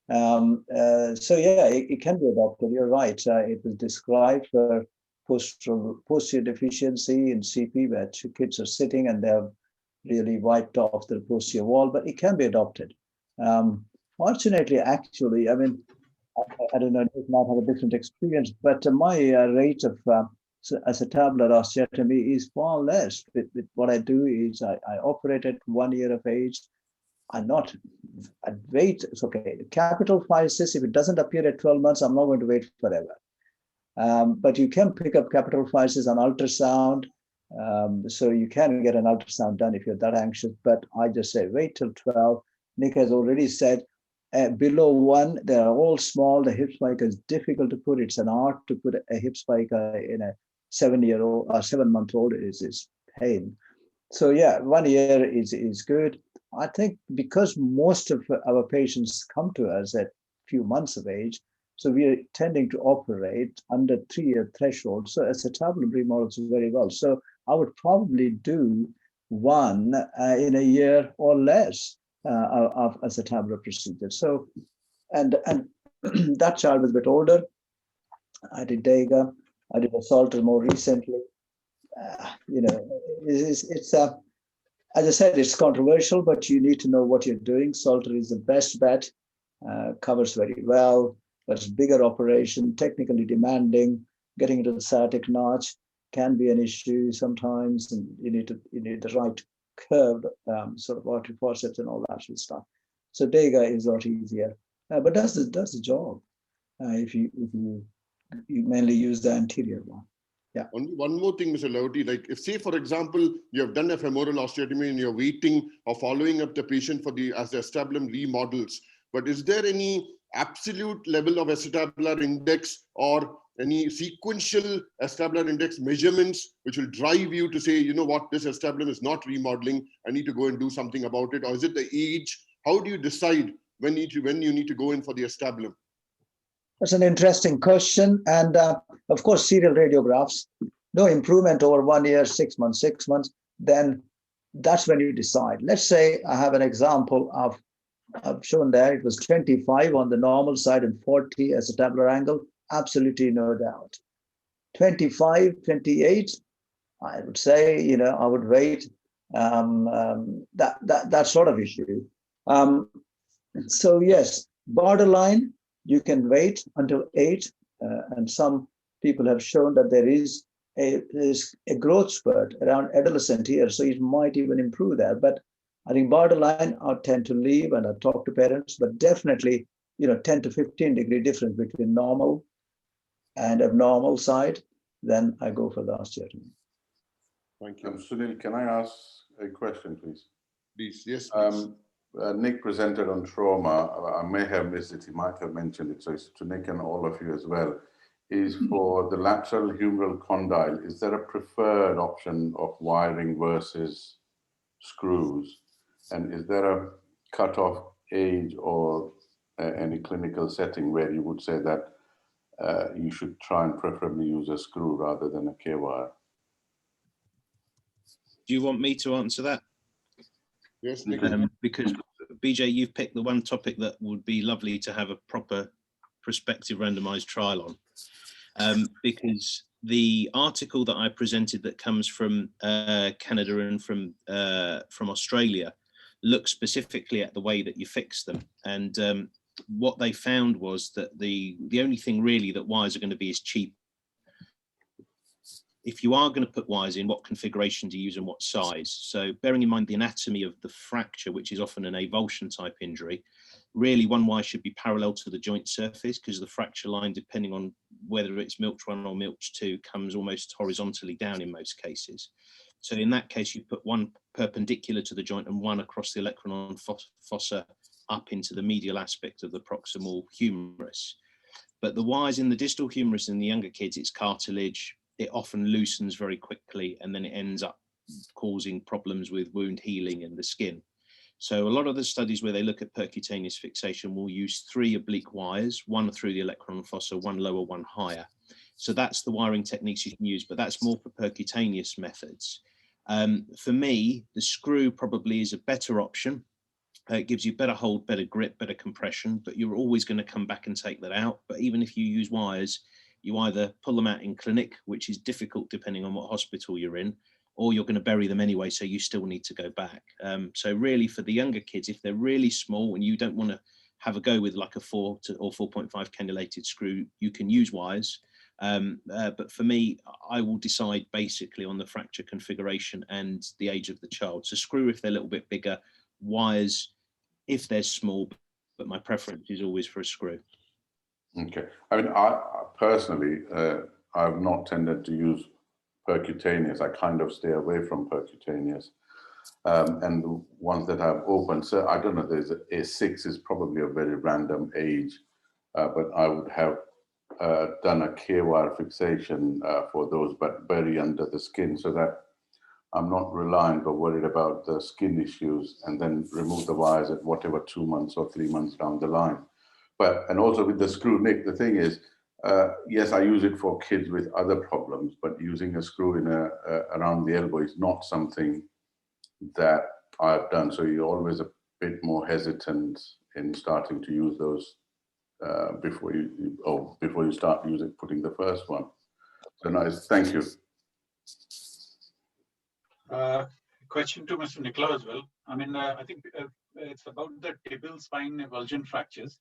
So yeah, it can be adopted. You're right. It was described for posterior deficiency in CP where two kids are sitting and they're really wiped off the posterior wall, but it can be adopted. Fortunately, actually, I mean, I don't know, you might have a different experience, but my rate of acetabular osteotomy is far less. What I do is I operate at 1 year of age. I'm not, I'd wait, it's okay. Capital physis, if it doesn't appear at 12 months, I'm not going to wait forever. But you can pick up capital physis on ultrasound. So you can get an ultrasound done if you're that anxious, but I just say wait till 12. Nick has already said, below 1, they're all small. The hip spiker is difficult to put. It's an art to put a hip spiker in a 7-year-old or 7-month-old is pain. So yeah, 1 year is good. I think because most of our patients come to us at few months of age, so we are tending to operate under 3-year threshold. So acetabular remodels very well. So I would probably do one in a year or less of acetabular procedure. So, and that child was a bit older. I did Dega. I did a Salter more recently. It's as I said, it's controversial, but you need to know what you're doing. Salter is the best bet, covers very well, but it's bigger operation, technically demanding. Getting into the sciatic notch can be an issue sometimes, and you need the right curved sort of artery forceps and all that sort of stuff. So Dega is a lot easier, but does the job if you mainly use the anterior one. Yeah. Only one more thing, Mr. Lahoti, like if say, for example, you have done a femoral osteotomy and you're waiting or following up the patient for as the acetabulum remodels, but is there any absolute level of acetabular index or any sequential acetabular index measurements which will drive you to say, you know what, this acetabulum is not remodeling, I need to go and do something about it? Or is it the age? How do you decide when you need to go in for the acetabulum? That's an interesting question. And of course, serial radiographs, no improvement over 1 year, 6 months, then that's when you decide. Let's say I have an example of, I've shown there, it was 25 on the normal side and 40 acetabular angle, absolutely no doubt. 25, 28, I would say, I would wait, that sort of issue. So yes, borderline, you can wait until 8, and some people have shown that there is a growth spurt around adolescent years, so it might even improve that. But I think borderline, I tend to leave and I talk to parents, but definitely, 10 to 15 degree difference between normal and abnormal side, then I go for the osteotomy. Thank you. Sunil, can I ask a question, please? Please, yes, please. Nick presented on trauma. I may have missed it. He might have mentioned it. So it's to Nick and all of you as well. Is for the lateral humeral condyle, is there a preferred option of wiring versus screws? And is there a cutoff age or any clinical setting where you would say that you should try and preferably use a screw rather than a K-wire? Do you want me to answer that? Yes, Because BJ, you've picked the one topic that would be lovely to have a proper prospective randomized trial on, because the article that I presented that comes from Canada and from Australia looks specifically at the way that you fix them, and what they found was that the only thing really that wires are going to be is cheap. If you are going to put wires in, what configuration do you use and what size? So bearing in mind the anatomy of the fracture, which is often an avulsion type injury, really one wire should be parallel to the joint surface, because the fracture line, depending on whether it's Milch 1 or Milch 2, comes almost horizontally down in most cases. So in that case, you put one perpendicular to the joint and one across the olecranon fossa up into the medial aspect of the proximal humerus. But the wires in the distal humerus in the younger kids, it's cartilage. It often loosens very quickly, and then it ends up causing problems with wound healing and the skin. So a lot of the studies where they look at percutaneous fixation will use 3 oblique wires, one through the olecranon fossa, one lower, one higher. So that's the wiring techniques you can use, but that's more for percutaneous methods. For me, the screw probably is a better option. It gives you better hold, better grip, better compression, but you're always going to come back and take that out. But even if you use wires, you either pull them out in clinic, which is difficult depending on what hospital you're in, or you're going to bury them anyway, so you still need to go back. So really for the younger kids, if they're really small and you don't want to have a go with like a 4 or 4.5 cannulated screw, you can use wires. But for me, I will decide basically on the fracture configuration and the age of the child. So screw if they're a little bit bigger, wires if they're small, but my preference is always for a screw. Okay. I mean, I personally, I've not tended to use percutaneous. I kind of stay away from percutaneous. And the ones that I've opened, so I don't know, there's a 6 is probably a very random age, but I would have done a K-wire fixation for those, but very under the skin, so that I'm not reliant or worried about the skin issues, and then remove the wires at whatever 2 months or 3 months down the line. But, and also with the screw, Nick, the thing is, yes, I use it for kids with other problems, but using a screw in around the elbow is not something that I've done. So you're always a bit more hesitant in starting to use those before you start putting the first one. So nice, thank you. Question to Mr. Nicola as well. I mean, I think it's about the tibial spine avulsion fractures.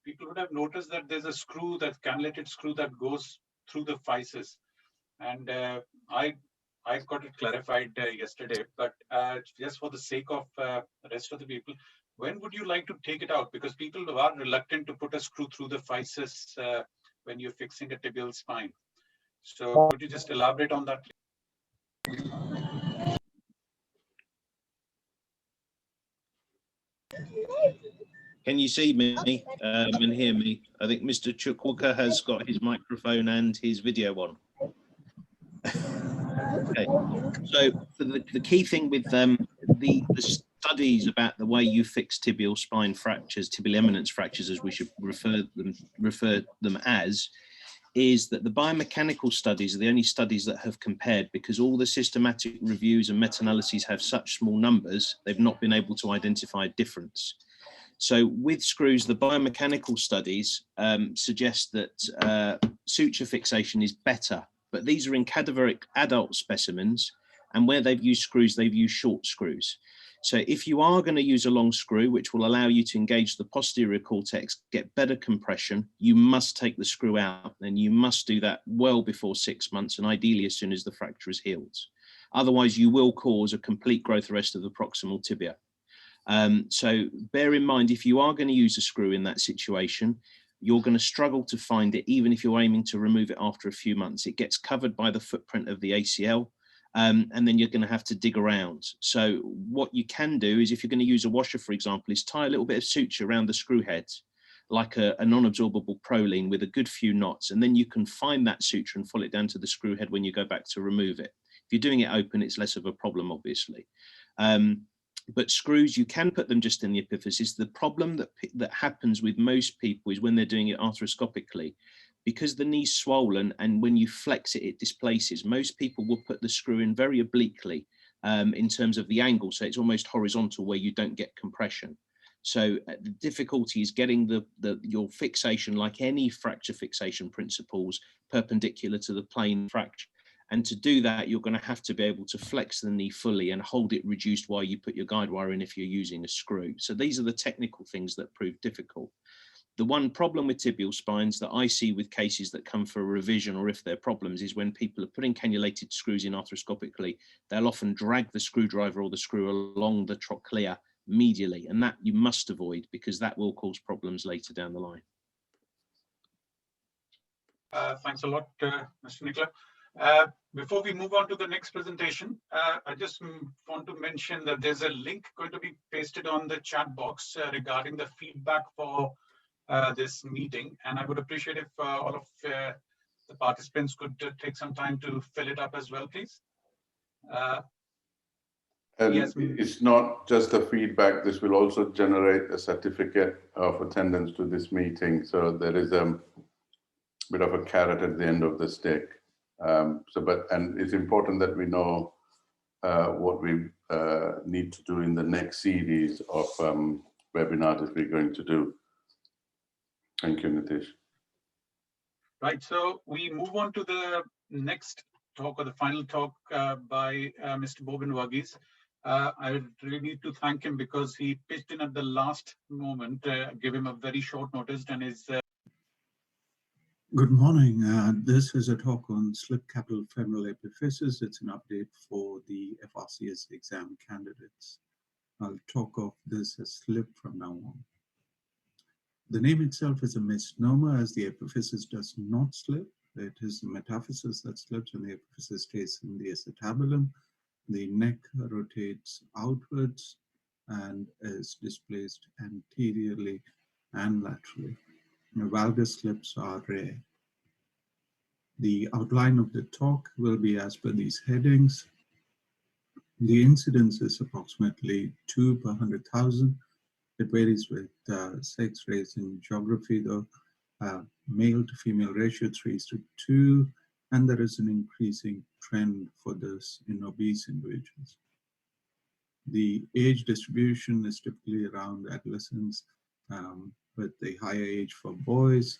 People would have noticed that there's a screw, that cannulated screw that goes through the physis. And I got it clarified yesterday, but just for the sake of the rest of the people, when would you like to take it out? Because people are reluctant to put a screw through the physis when you're fixing a tibial spine. So could you just elaborate on that? Can you see me and hear me? I think Mr. Chukwuka has got his microphone and his video on. Okay, so the key thing with the studies about the way you fix tibial spine fractures, tibial eminence fractures, as we should refer them as, is that the biomechanical studies are the only studies that have compared, because all the systematic reviews and meta-analyses have such small numbers, they've not been able to identify a difference. So with screws, the biomechanical studies suggest that suture fixation is better, but these are in cadaveric adult specimens, and where they've used screws, they've used short screws. So if you are going to use a long screw, which will allow you to engage the posterior cortex, get better compression, you must take the screw out, and you must do that well before 6 months, and ideally as soon as the fracture is healed. Otherwise, you will cause a complete growth arrest of the proximal tibia. So bear in mind, if you are going to use a screw in that situation, you're going to struggle to find it, even if you're aiming to remove it after a few months. It gets covered by the footprint of the ACL, and then you're going to have to dig around. So what you can do is, if you're going to use a washer, for example, is tie a little bit of suture around the screw head, like a non-absorbable proline with a good few knots, and then you can find that suture and follow it down to the screw head when you go back to remove it. If you're doing it open, it's less of a problem, obviously. But screws, you can put them just in the epiphysis. The problem that happens with most people is when they're doing it arthroscopically, because the knee's swollen and when you flex it, it displaces. Most people will put the screw in very obliquely in terms of the angle. So it's almost horizontal where you don't get compression. So the difficulty is getting your fixation, like any fracture fixation principles, perpendicular to the plane fracture. And to do that, you're going to have to be able to flex the knee fully and hold it reduced while you put your guide wire in if you're using a screw. So these are the technical things that prove difficult. The one problem with tibial spines that I see with cases that come for a revision, or if they're problems, is when people are putting cannulated screws in arthroscopically, they'll often drag the screwdriver or the screw along the trochlea medially, and that you must avoid because that will cause problems later down the line. Thanks a lot, Mr. Nicola. Before we move on to the next presentation, I just want to mention that there's a link going to be pasted on the chat box regarding the feedback for this meeting. And I would appreciate if all of the participants could take some time to fill it up as well, please. And yes. It's not just the feedback, this will also generate a certificate of attendance to this meeting. So there is a bit of a carrot at the end of the stick. And it's important that we know what we need to do in the next series of webinars that we're going to do. Thank you, Nitish. Right, so we move on to the next talk, or the final talk by Mr. Bobin Wagis. I really need to thank him because he pitched in at the last moment, gave him a very short notice, and is Good morning. This is a talk on slip capital femoral epiphysis. It's an update for the FRCS exam candidates. I'll talk of this as slip from now on. The name itself is a misnomer, as the epiphysis does not slip. It is the metaphysis that slips, and the epiphysis stays in the acetabulum. The neck rotates outwards and is displaced anteriorly and laterally. Valgus slips are rare. The outline of the talk will be as per these headings. The incidence is approximately 2 per 100,000. It varies with sex, race, and geography, though. Male to female ratio 3:2, and there is an increasing trend for this in obese individuals. The age distribution is typically around adolescence, with a higher age for boys.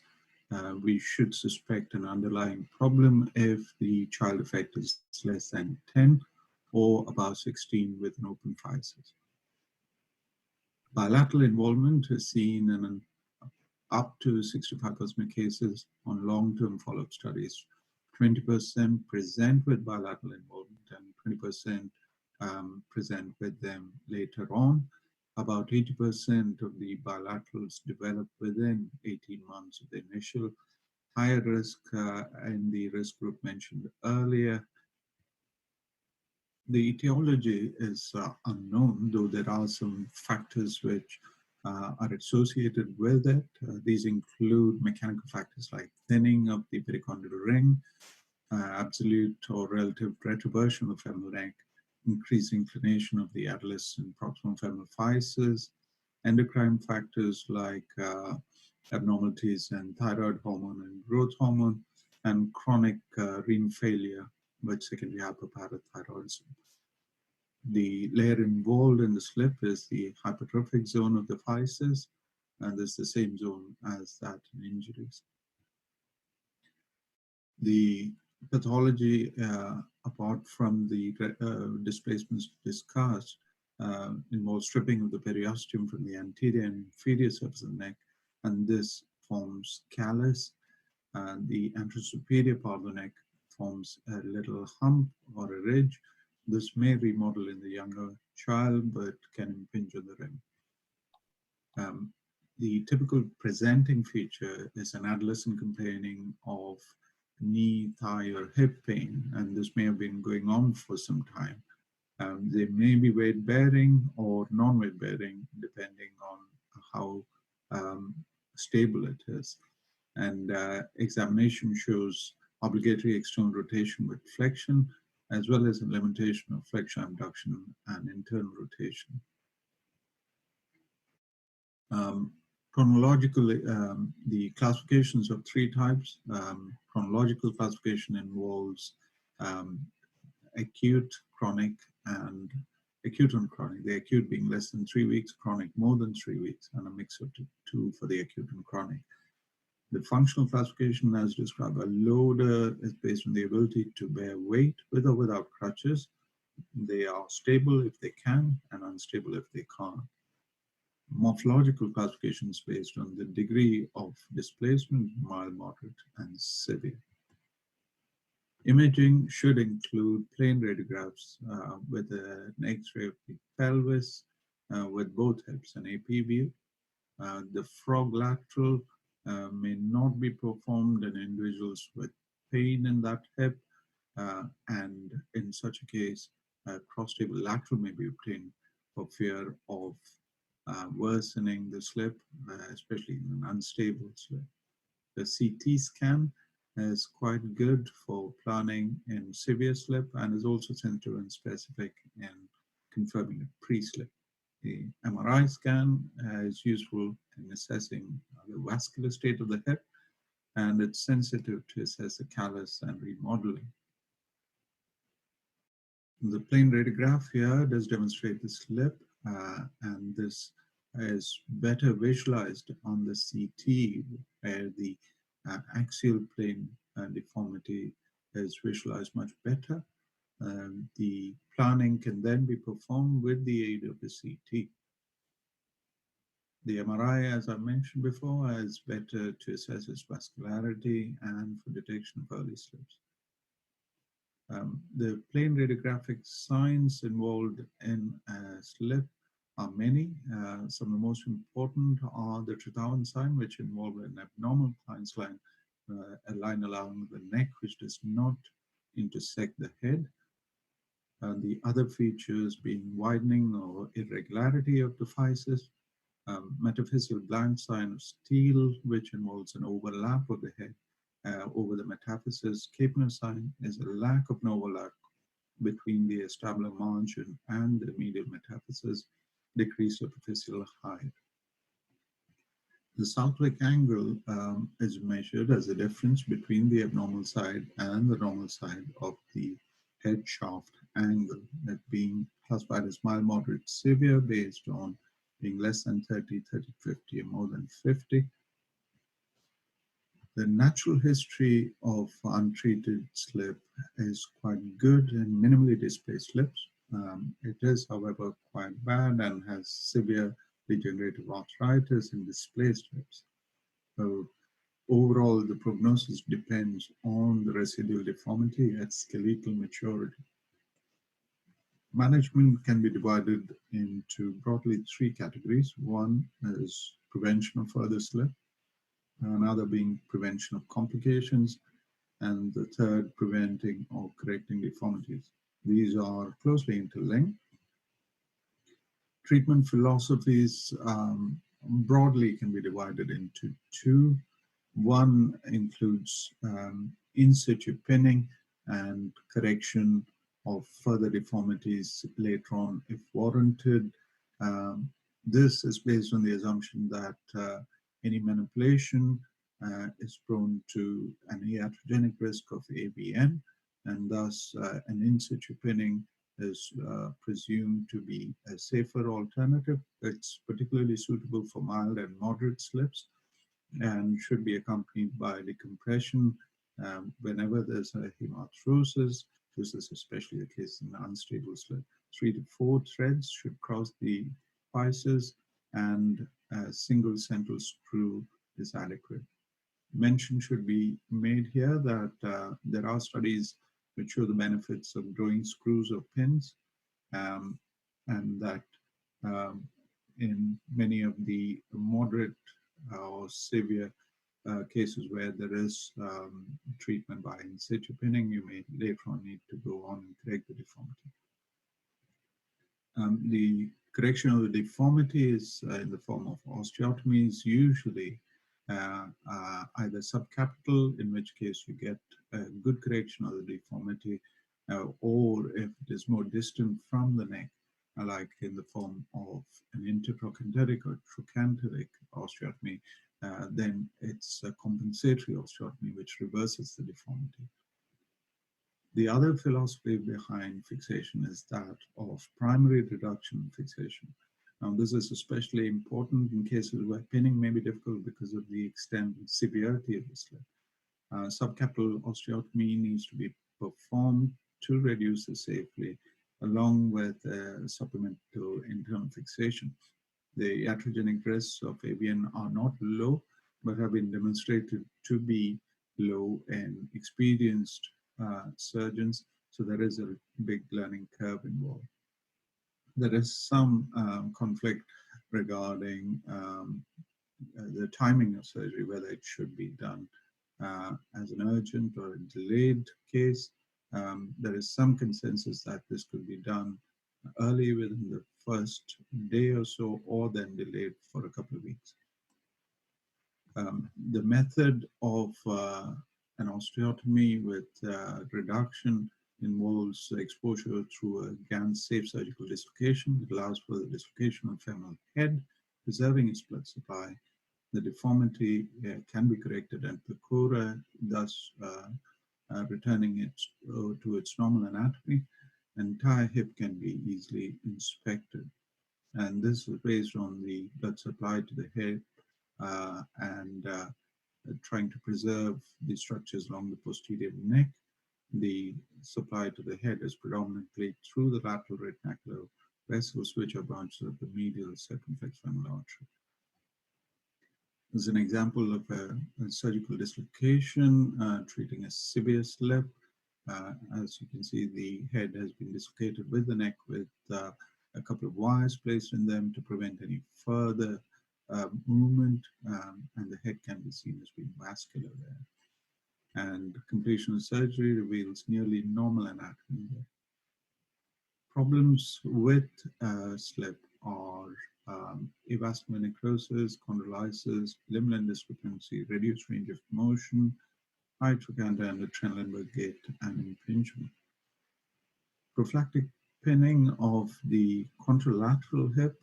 We should suspect an underlying problem if the child effect is less than 10 or above 16 with an open physis. Bilateral involvement is seen in up to 65% of cases on long-term follow-up studies. 20% present with bilateral involvement and 20% present with them later on. About 80% of the bilaterals develop within 18 months of the initial. Higher risk in the risk group mentioned earlier. The etiology is unknown, though there are some factors which are associated with it. These include mechanical factors like thinning of the pericondylar ring, absolute or relative retroversion of the femoral neck, increased inclination of the adolescent proximal femoral physis, endocrine factors like abnormalities in thyroid hormone and growth hormone, and chronic renal failure with secondary hyperparathyroidism. The layer involved in the slip is the hypertrophic zone of the physis, and this is the same zone as that in injuries. The pathology, apart from the displacements discussed, involves stripping of the periosteum from the anterior and inferior surface of the neck, and this forms callus. The anterosuperior part of the neck forms a little hump or a ridge. This may remodel in the younger child, but can impinge on the rim. The typical presenting feature is an adolescent complaining of knee, thigh, or hip pain, and this may have been going on for some time. They may be weight bearing or non-weight bearing, depending on how stable it is. And examination shows obligatory external rotation with flexion, as well as a limitation of flexion abduction and internal rotation. Chronologically, the classifications of three types. Chronological classification involves acute, chronic, and acute and chronic. The acute being less than 3 weeks, chronic more than 3 weeks, and a mix of two for the acute and chronic. The functional classification, as described by Loader, is based on the ability to bear weight with or without crutches. They are stable if they can and unstable if they can't. Morphological classification is based on the degree of displacement, mild, moderate, and severe. Imaging should include plain radiographs with an X-ray of the pelvis with both hips and AP view. The frog lateral may not be performed in individuals with pain in that hip, and in such a case, cross-table lateral may be obtained for fear of worsening the slip, especially in an unstable slip. The CT scan is quite good for planning in severe slip and is also sensitive and specific in confirming a pre-slip. The MRI scan is useful in assessing the vascular state of the hip, and it's sensitive to assess the callus and remodeling. The plain radiograph here does demonstrate the slip, and this is better visualized on the CT, where the axial plane deformity is visualized much better. The planning can then be performed with the aid of the CT. The MRI, as I mentioned before, is better to assess its vascularity and for detection of early slips. The plain radiographic signs involved in a slip are many. Some of the most important are the Tritawan sign, which involve an abnormal Klein's line, a line along the neck which does not intersect the head. The other features being widening or irregularity of the physis, metaphyseal blind sign of steel, which involves an overlap of the head over the metaphysis. Kapner sign is a lack of an overlap between the acetabular margin and the medial metaphysis, decreased epiphyseal height. The Southwick angle is measured as the difference between the abnormal side and the normal side of the head shaft angle, that being classified as mild, moderate, severe based on being less than 30, 30, 50, or more than 50. The natural history of untreated slip is quite good in minimally displaced slips. It is, however, quite bad and has severe degenerative arthritis in displaced hips. So overall, the prognosis depends on the residual deformity at skeletal maturity. Management can be divided into broadly three categories. One is prevention of further slip, another being prevention of complications, and the third, preventing or correcting deformities. These are closely interlinked. Treatment philosophies broadly can be divided into two. One includes in situ pinning and correction of further deformities later on if warranted. This is based on the assumption that any manipulation is prone to an iatrogenic risk of AVN, and thus an in situ pinning is presumed to be a safer alternative. It's particularly suitable for mild and moderate slips and should be accompanied by decompression whenever there's a hemarthrosis. This is especially the case in unstable slip. 3 to 4 threads should cross the physis, and a single central screw is adequate. Mention should be made here that there are studies which show the benefits of growing screws or pins, and that in many of the moderate or severe cases where there is treatment by in situ pinning, you may later on need to go on and correct the deformity. The correction of the deformity is in the form of osteotomies, usually either subcapital, in which case you get a good correction of the deformity, or if it is more distant from the neck, like in the form of an intertrochanteric or trochanteric osteotomy, then it's a compensatory osteotomy which reverses the deformity. The other philosophy behind fixation is that of primary reduction fixation. Now, this is especially important in cases where pinning may be difficult because of the extent and severity of the slip. Subcapital osteotomy needs to be performed to reduce it safely, along with supplemental internal fixation. The iatrogenic risks of AVN are not low, but have been demonstrated to be low in experienced surgeons, so there is a big learning curve involved. There is some conflict regarding the timing of surgery, whether it should be done as an urgent or a delayed case. There is some consensus that this could be done early within the first day or so, or then delayed for a couple of weeks. The method of an osteotomy with reduction involves exposure through a GANS safe surgical dislocation. It allows for the dislocation of femoral head, preserving its blood supply. The deformity can be corrected and pecora, thus returning it to its normal anatomy. Entire hip can be easily inspected. And this is based on the blood supply to the head and trying to preserve the structures along the posterior neck. The supply to the head is predominantly through the lateral retinacular vessels, which are branches of the medial circumflex femoral artery. As an example of a surgical dislocation treating a severe slip. As you can see, the head has been dislocated with the neck with a couple of wires placed in them to prevent any further movement, and the head can be seen as being vascular there. And completion of surgery reveals nearly normal anatomy there. Problems with slip are avascular necrosis, chondrolysis, limb discrepancy, reduced range of motion, high trochanter and the Trendelenburg gait, and impingement. Prophylactic pinning of the contralateral hip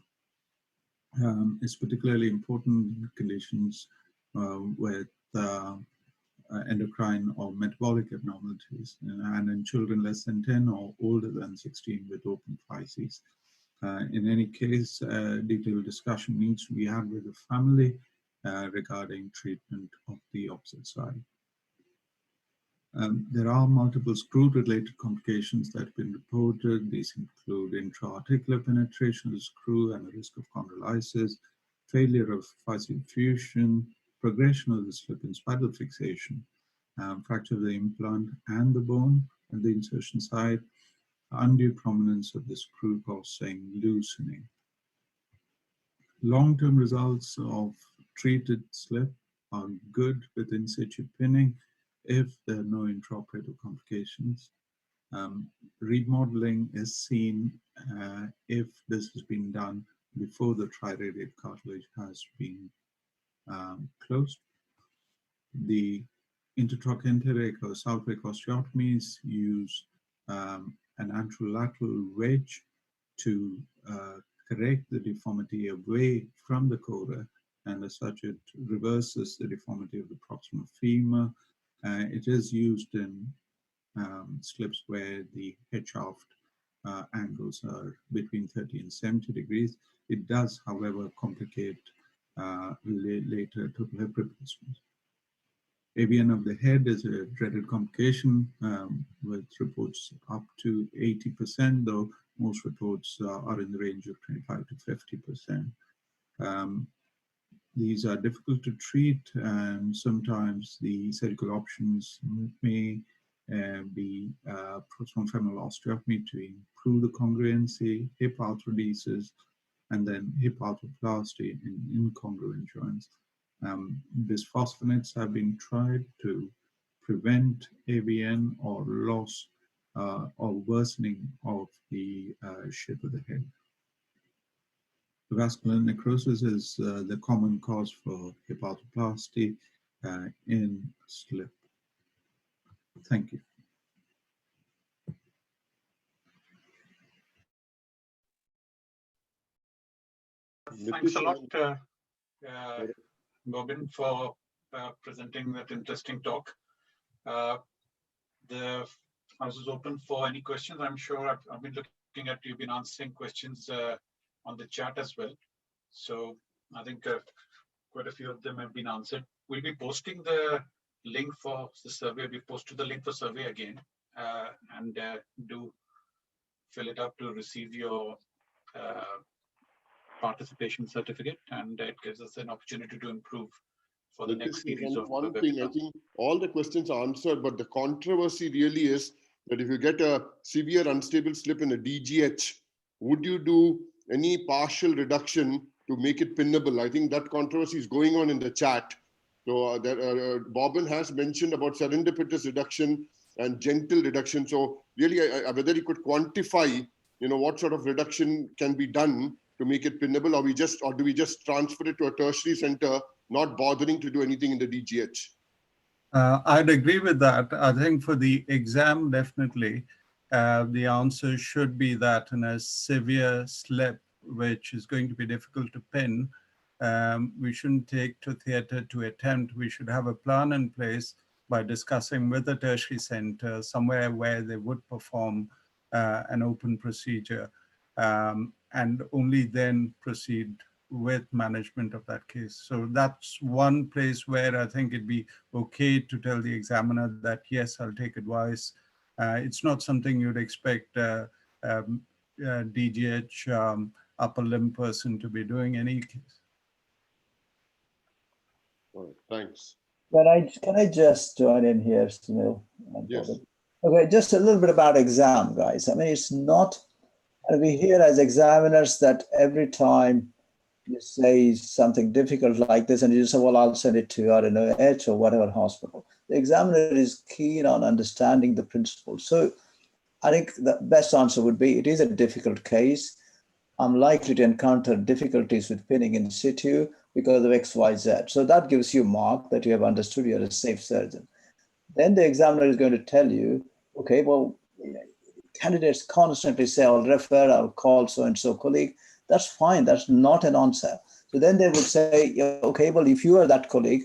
is particularly important in conditions with endocrine or metabolic abnormalities, and in children less than 10 or older than 16 with open physes. In any case, detailed discussion needs to be had with the family regarding treatment of the opposite side. There are multiple screw-related complications that have been reported. These include intra-articular penetration of the screw and the risk of chondrolysis, failure of physeal fusion, progression of the slip in spinal fixation, fracture of the implant and the bone at the insertion site, undue prominence of the screw causing loosening. Long-term results of treated slip are good with in situ pinning if there are no intraoperative complications. Remodeling is seen if this has been done before the triradiate cartilage has been closed. The intertrochanteric or Southwick osteotomies use an anterolateral wedge to correct the deformity away from the cora, and as such it reverses the deformity of the proximal femur. It is used in slips where the head shaft angles are between 30 and 70 degrees. It does, however, complicate later total hip replacement. AVN of the head is a dreaded complication with reports up to 80%, though most reports are in the range of 25 to 50%. These are difficult to treat, and sometimes the surgical options may be proximal femoral osteotomy to improve the congruency, hip arthrodesis, and then hip arthroplasty in incongruent joints. Bisphosphonates have been tried to prevent AVN or loss or worsening of the shape of the head. Vascular necrosis is the common cause for hip arthroplasty in slip. Thank you. Thanks a lot, Robin, for presenting that interesting talk. The house is open for any questions. I'm sure I've been looking at, you've been answering questions on the chat as well. So I think quite a few of them have been answered. We'll be posting the link for the survey. We posted the link for survey again, and do fill it up to receive your participation certificate, and it gives us an opportunity to improve for the next series of one thing, I think all the questions are answered, but the controversy really is that if you get a severe unstable slip in a DGH, would you do any partial reduction to make it pinnable? I think that controversy is going on in the chat. So Bobbin has mentioned about serendipitous reduction and gentle reduction. So really, whether you could quantify, what sort of reduction can be done to make it pinnable, or do we just transfer it to a tertiary center, not bothering to do anything in the DGH? I'd agree with that. I think for the exam, definitely, the answer should be that in a severe slip, which is going to be difficult to pin, we shouldn't take to theatre to attempt. We should have a plan in place by discussing with the tertiary center somewhere where they would perform an open procedure, and only then proceed with management of that case. So that's one place where I think it'd be okay to tell the examiner that, yes, I'll take advice. It's not something you'd expect DGH upper limb person to be doing in any case. All right, thanks. Can I just join in here, Sunil? Yes. Okay, just a little bit about exam, guys. I mean, it's not, and we hear as examiners that every time you say something difficult like this and you say, well, I'll send it to, I don't know, H or whatever hospital. The examiner is keen on understanding the principles. So I think the best answer would be, it is a difficult case. I'm likely to encounter difficulties with pinning in situ because of X, Y, Z. So that gives you a mark that you have understood you're a safe surgeon. Then the examiner is going to tell you, okay, well, candidates constantly say, I'll refer, I'll call so-and-so colleague. That's fine. That's not an answer. So then they would say, okay, well, if you are that colleague,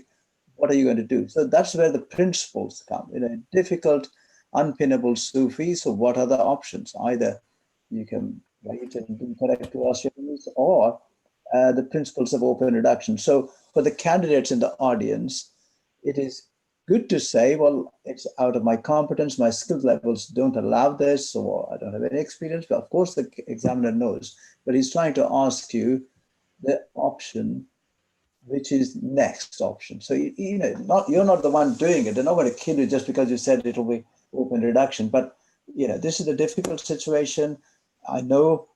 what are you going to do? So that's where the principles come. In a difficult, unpinnable SUFI, so what are the options? Either you can write and do correct osteotomies, or the principles of open reduction. So for the candidates in the audience, it is good to say, well, it's out of my competence, my skill levels don't allow this, or I don't have any experience. But of course, the examiner knows, but he's trying to ask you the option, which is next option. So, you're not the one doing it. They're not going to kill you just because you said it'll be open reduction. But, this is a difficult situation. I know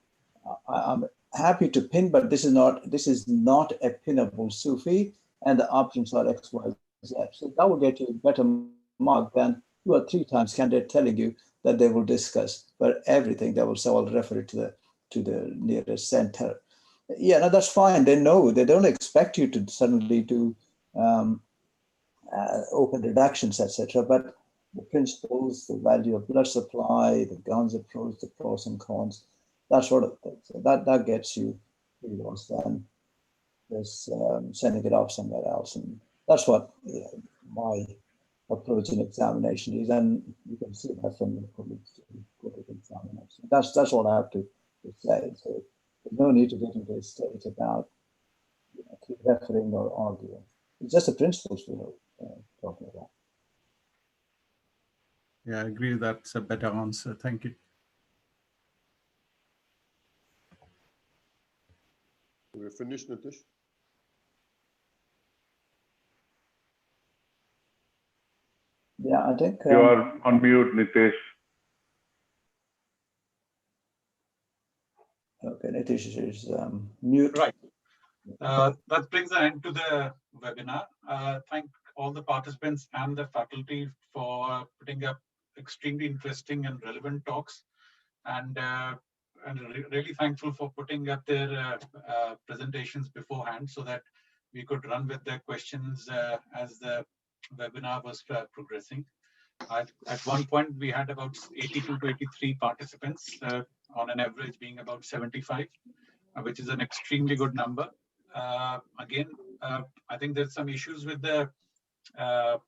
I'm happy to pin, but this is not a pinnable SUFI, and the options are X, Y, Z. So that will get you a better mark than 2 or 3 times candidate telling you that they will discuss, but everything they will say, I'll refer it to the nearest center. Yeah, no, that's fine. They know, they don't expect you to suddenly do open reductions, etc. But the principles, the value of blood supply, the Gans approach, the pros and cons, that sort of thing. So that gets you lost then. There's sending it off somewhere else, and that's what my approach in examination is, and you can see that from the colleagues who go to examination. That's all I have to say. So there's no need to get into a state about keep referring or arguing. It's just the principles we're talking about. Yeah, I agree. That's a better answer. Thank you. We're finished, Nitish. Yeah, I think you are on mute, Nitish. Okay, Nitish is mute. Right. That brings an end to the webinar. Thank all the participants and the faculty for putting up extremely interesting and relevant talks, and really thankful for putting up their presentations beforehand so that we could run with the questions as the webinar was progressing. At one point, we had about 82 to 83 participants, on an average being about 75. which is an extremely good number. Again, I think there's some issues with the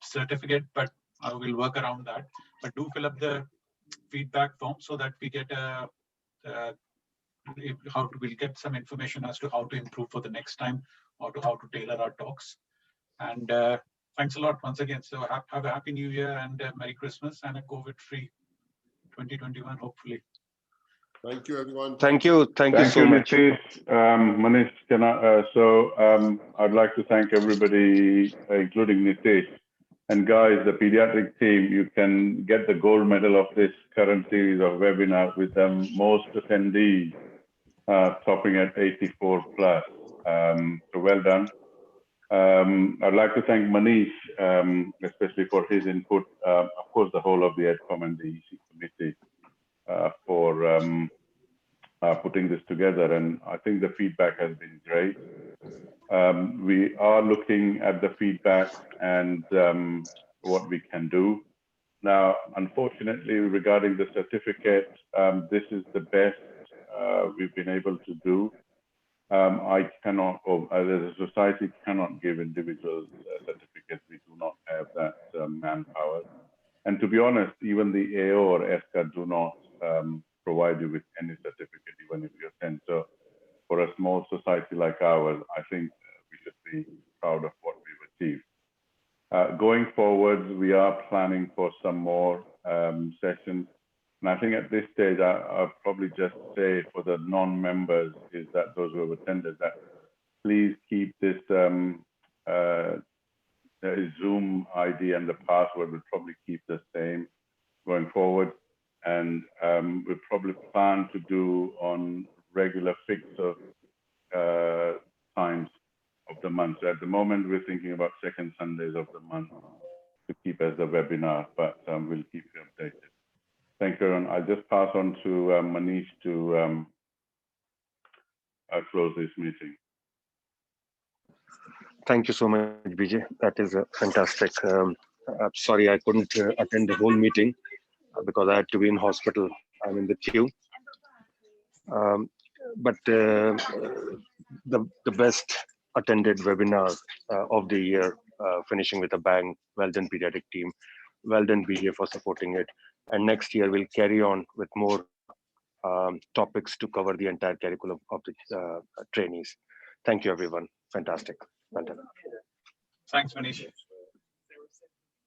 certificate, but I will work around that. But do fill up the feedback form so that we get we'll get some information as to how to improve for the next time, or to how to tailor our talks. And thanks a lot once again. So have a happy New Year and Merry Christmas and a COVID-free 2021, hopefully. Thank you, everyone. Thank you so much. Nitish. Manish, I'd like to thank everybody, including Nitish. And guys, the pediatric team, you can get the gold medal of this current series of webinars with the most attendees topping at 84 plus. So well done. I'd like to thank Manish, especially for his input. Of course, the whole of the EdCom and the EC committee for putting this together. And I think the feedback has been great. We are looking at the feedback and what we can do. Now, unfortunately, regarding the certificate, this is the best we've been able to do. I cannot, or as a society, cannot give individuals certificates. We do not have that manpower. And to be honest, even the AO or ESCA do not provide you with any certificate, even if you attend. So for a small society like ours, I think we should be proud of what we've achieved. Going forward, we are planning for some more sessions. And I think at this stage, I'll probably just say for the non-members is that those who have attended that, please keep this Zoom ID and the password will probably keep the same going forward. And we'll probably plan to do on regular fix of times of the month. So at the moment, we're thinking about second Sundays of the month to keep as a webinar, but we'll keep you updated. Thank you, everyone. I'll just pass on to Manish to close this meeting. Thank you so much, Vijay. That is fantastic. I'm sorry I couldn't attend the whole meeting because I had to be in hospital. I'm in the queue. But the best attended webinar of the year, finishing with a bang. Well done, pediatric team. Well done, Vijay, for supporting it. And next year we'll carry on with more topics to cover the entire curriculum of the trainees. Thank you, everyone. Fantastic. Well done. Thanks, Manish.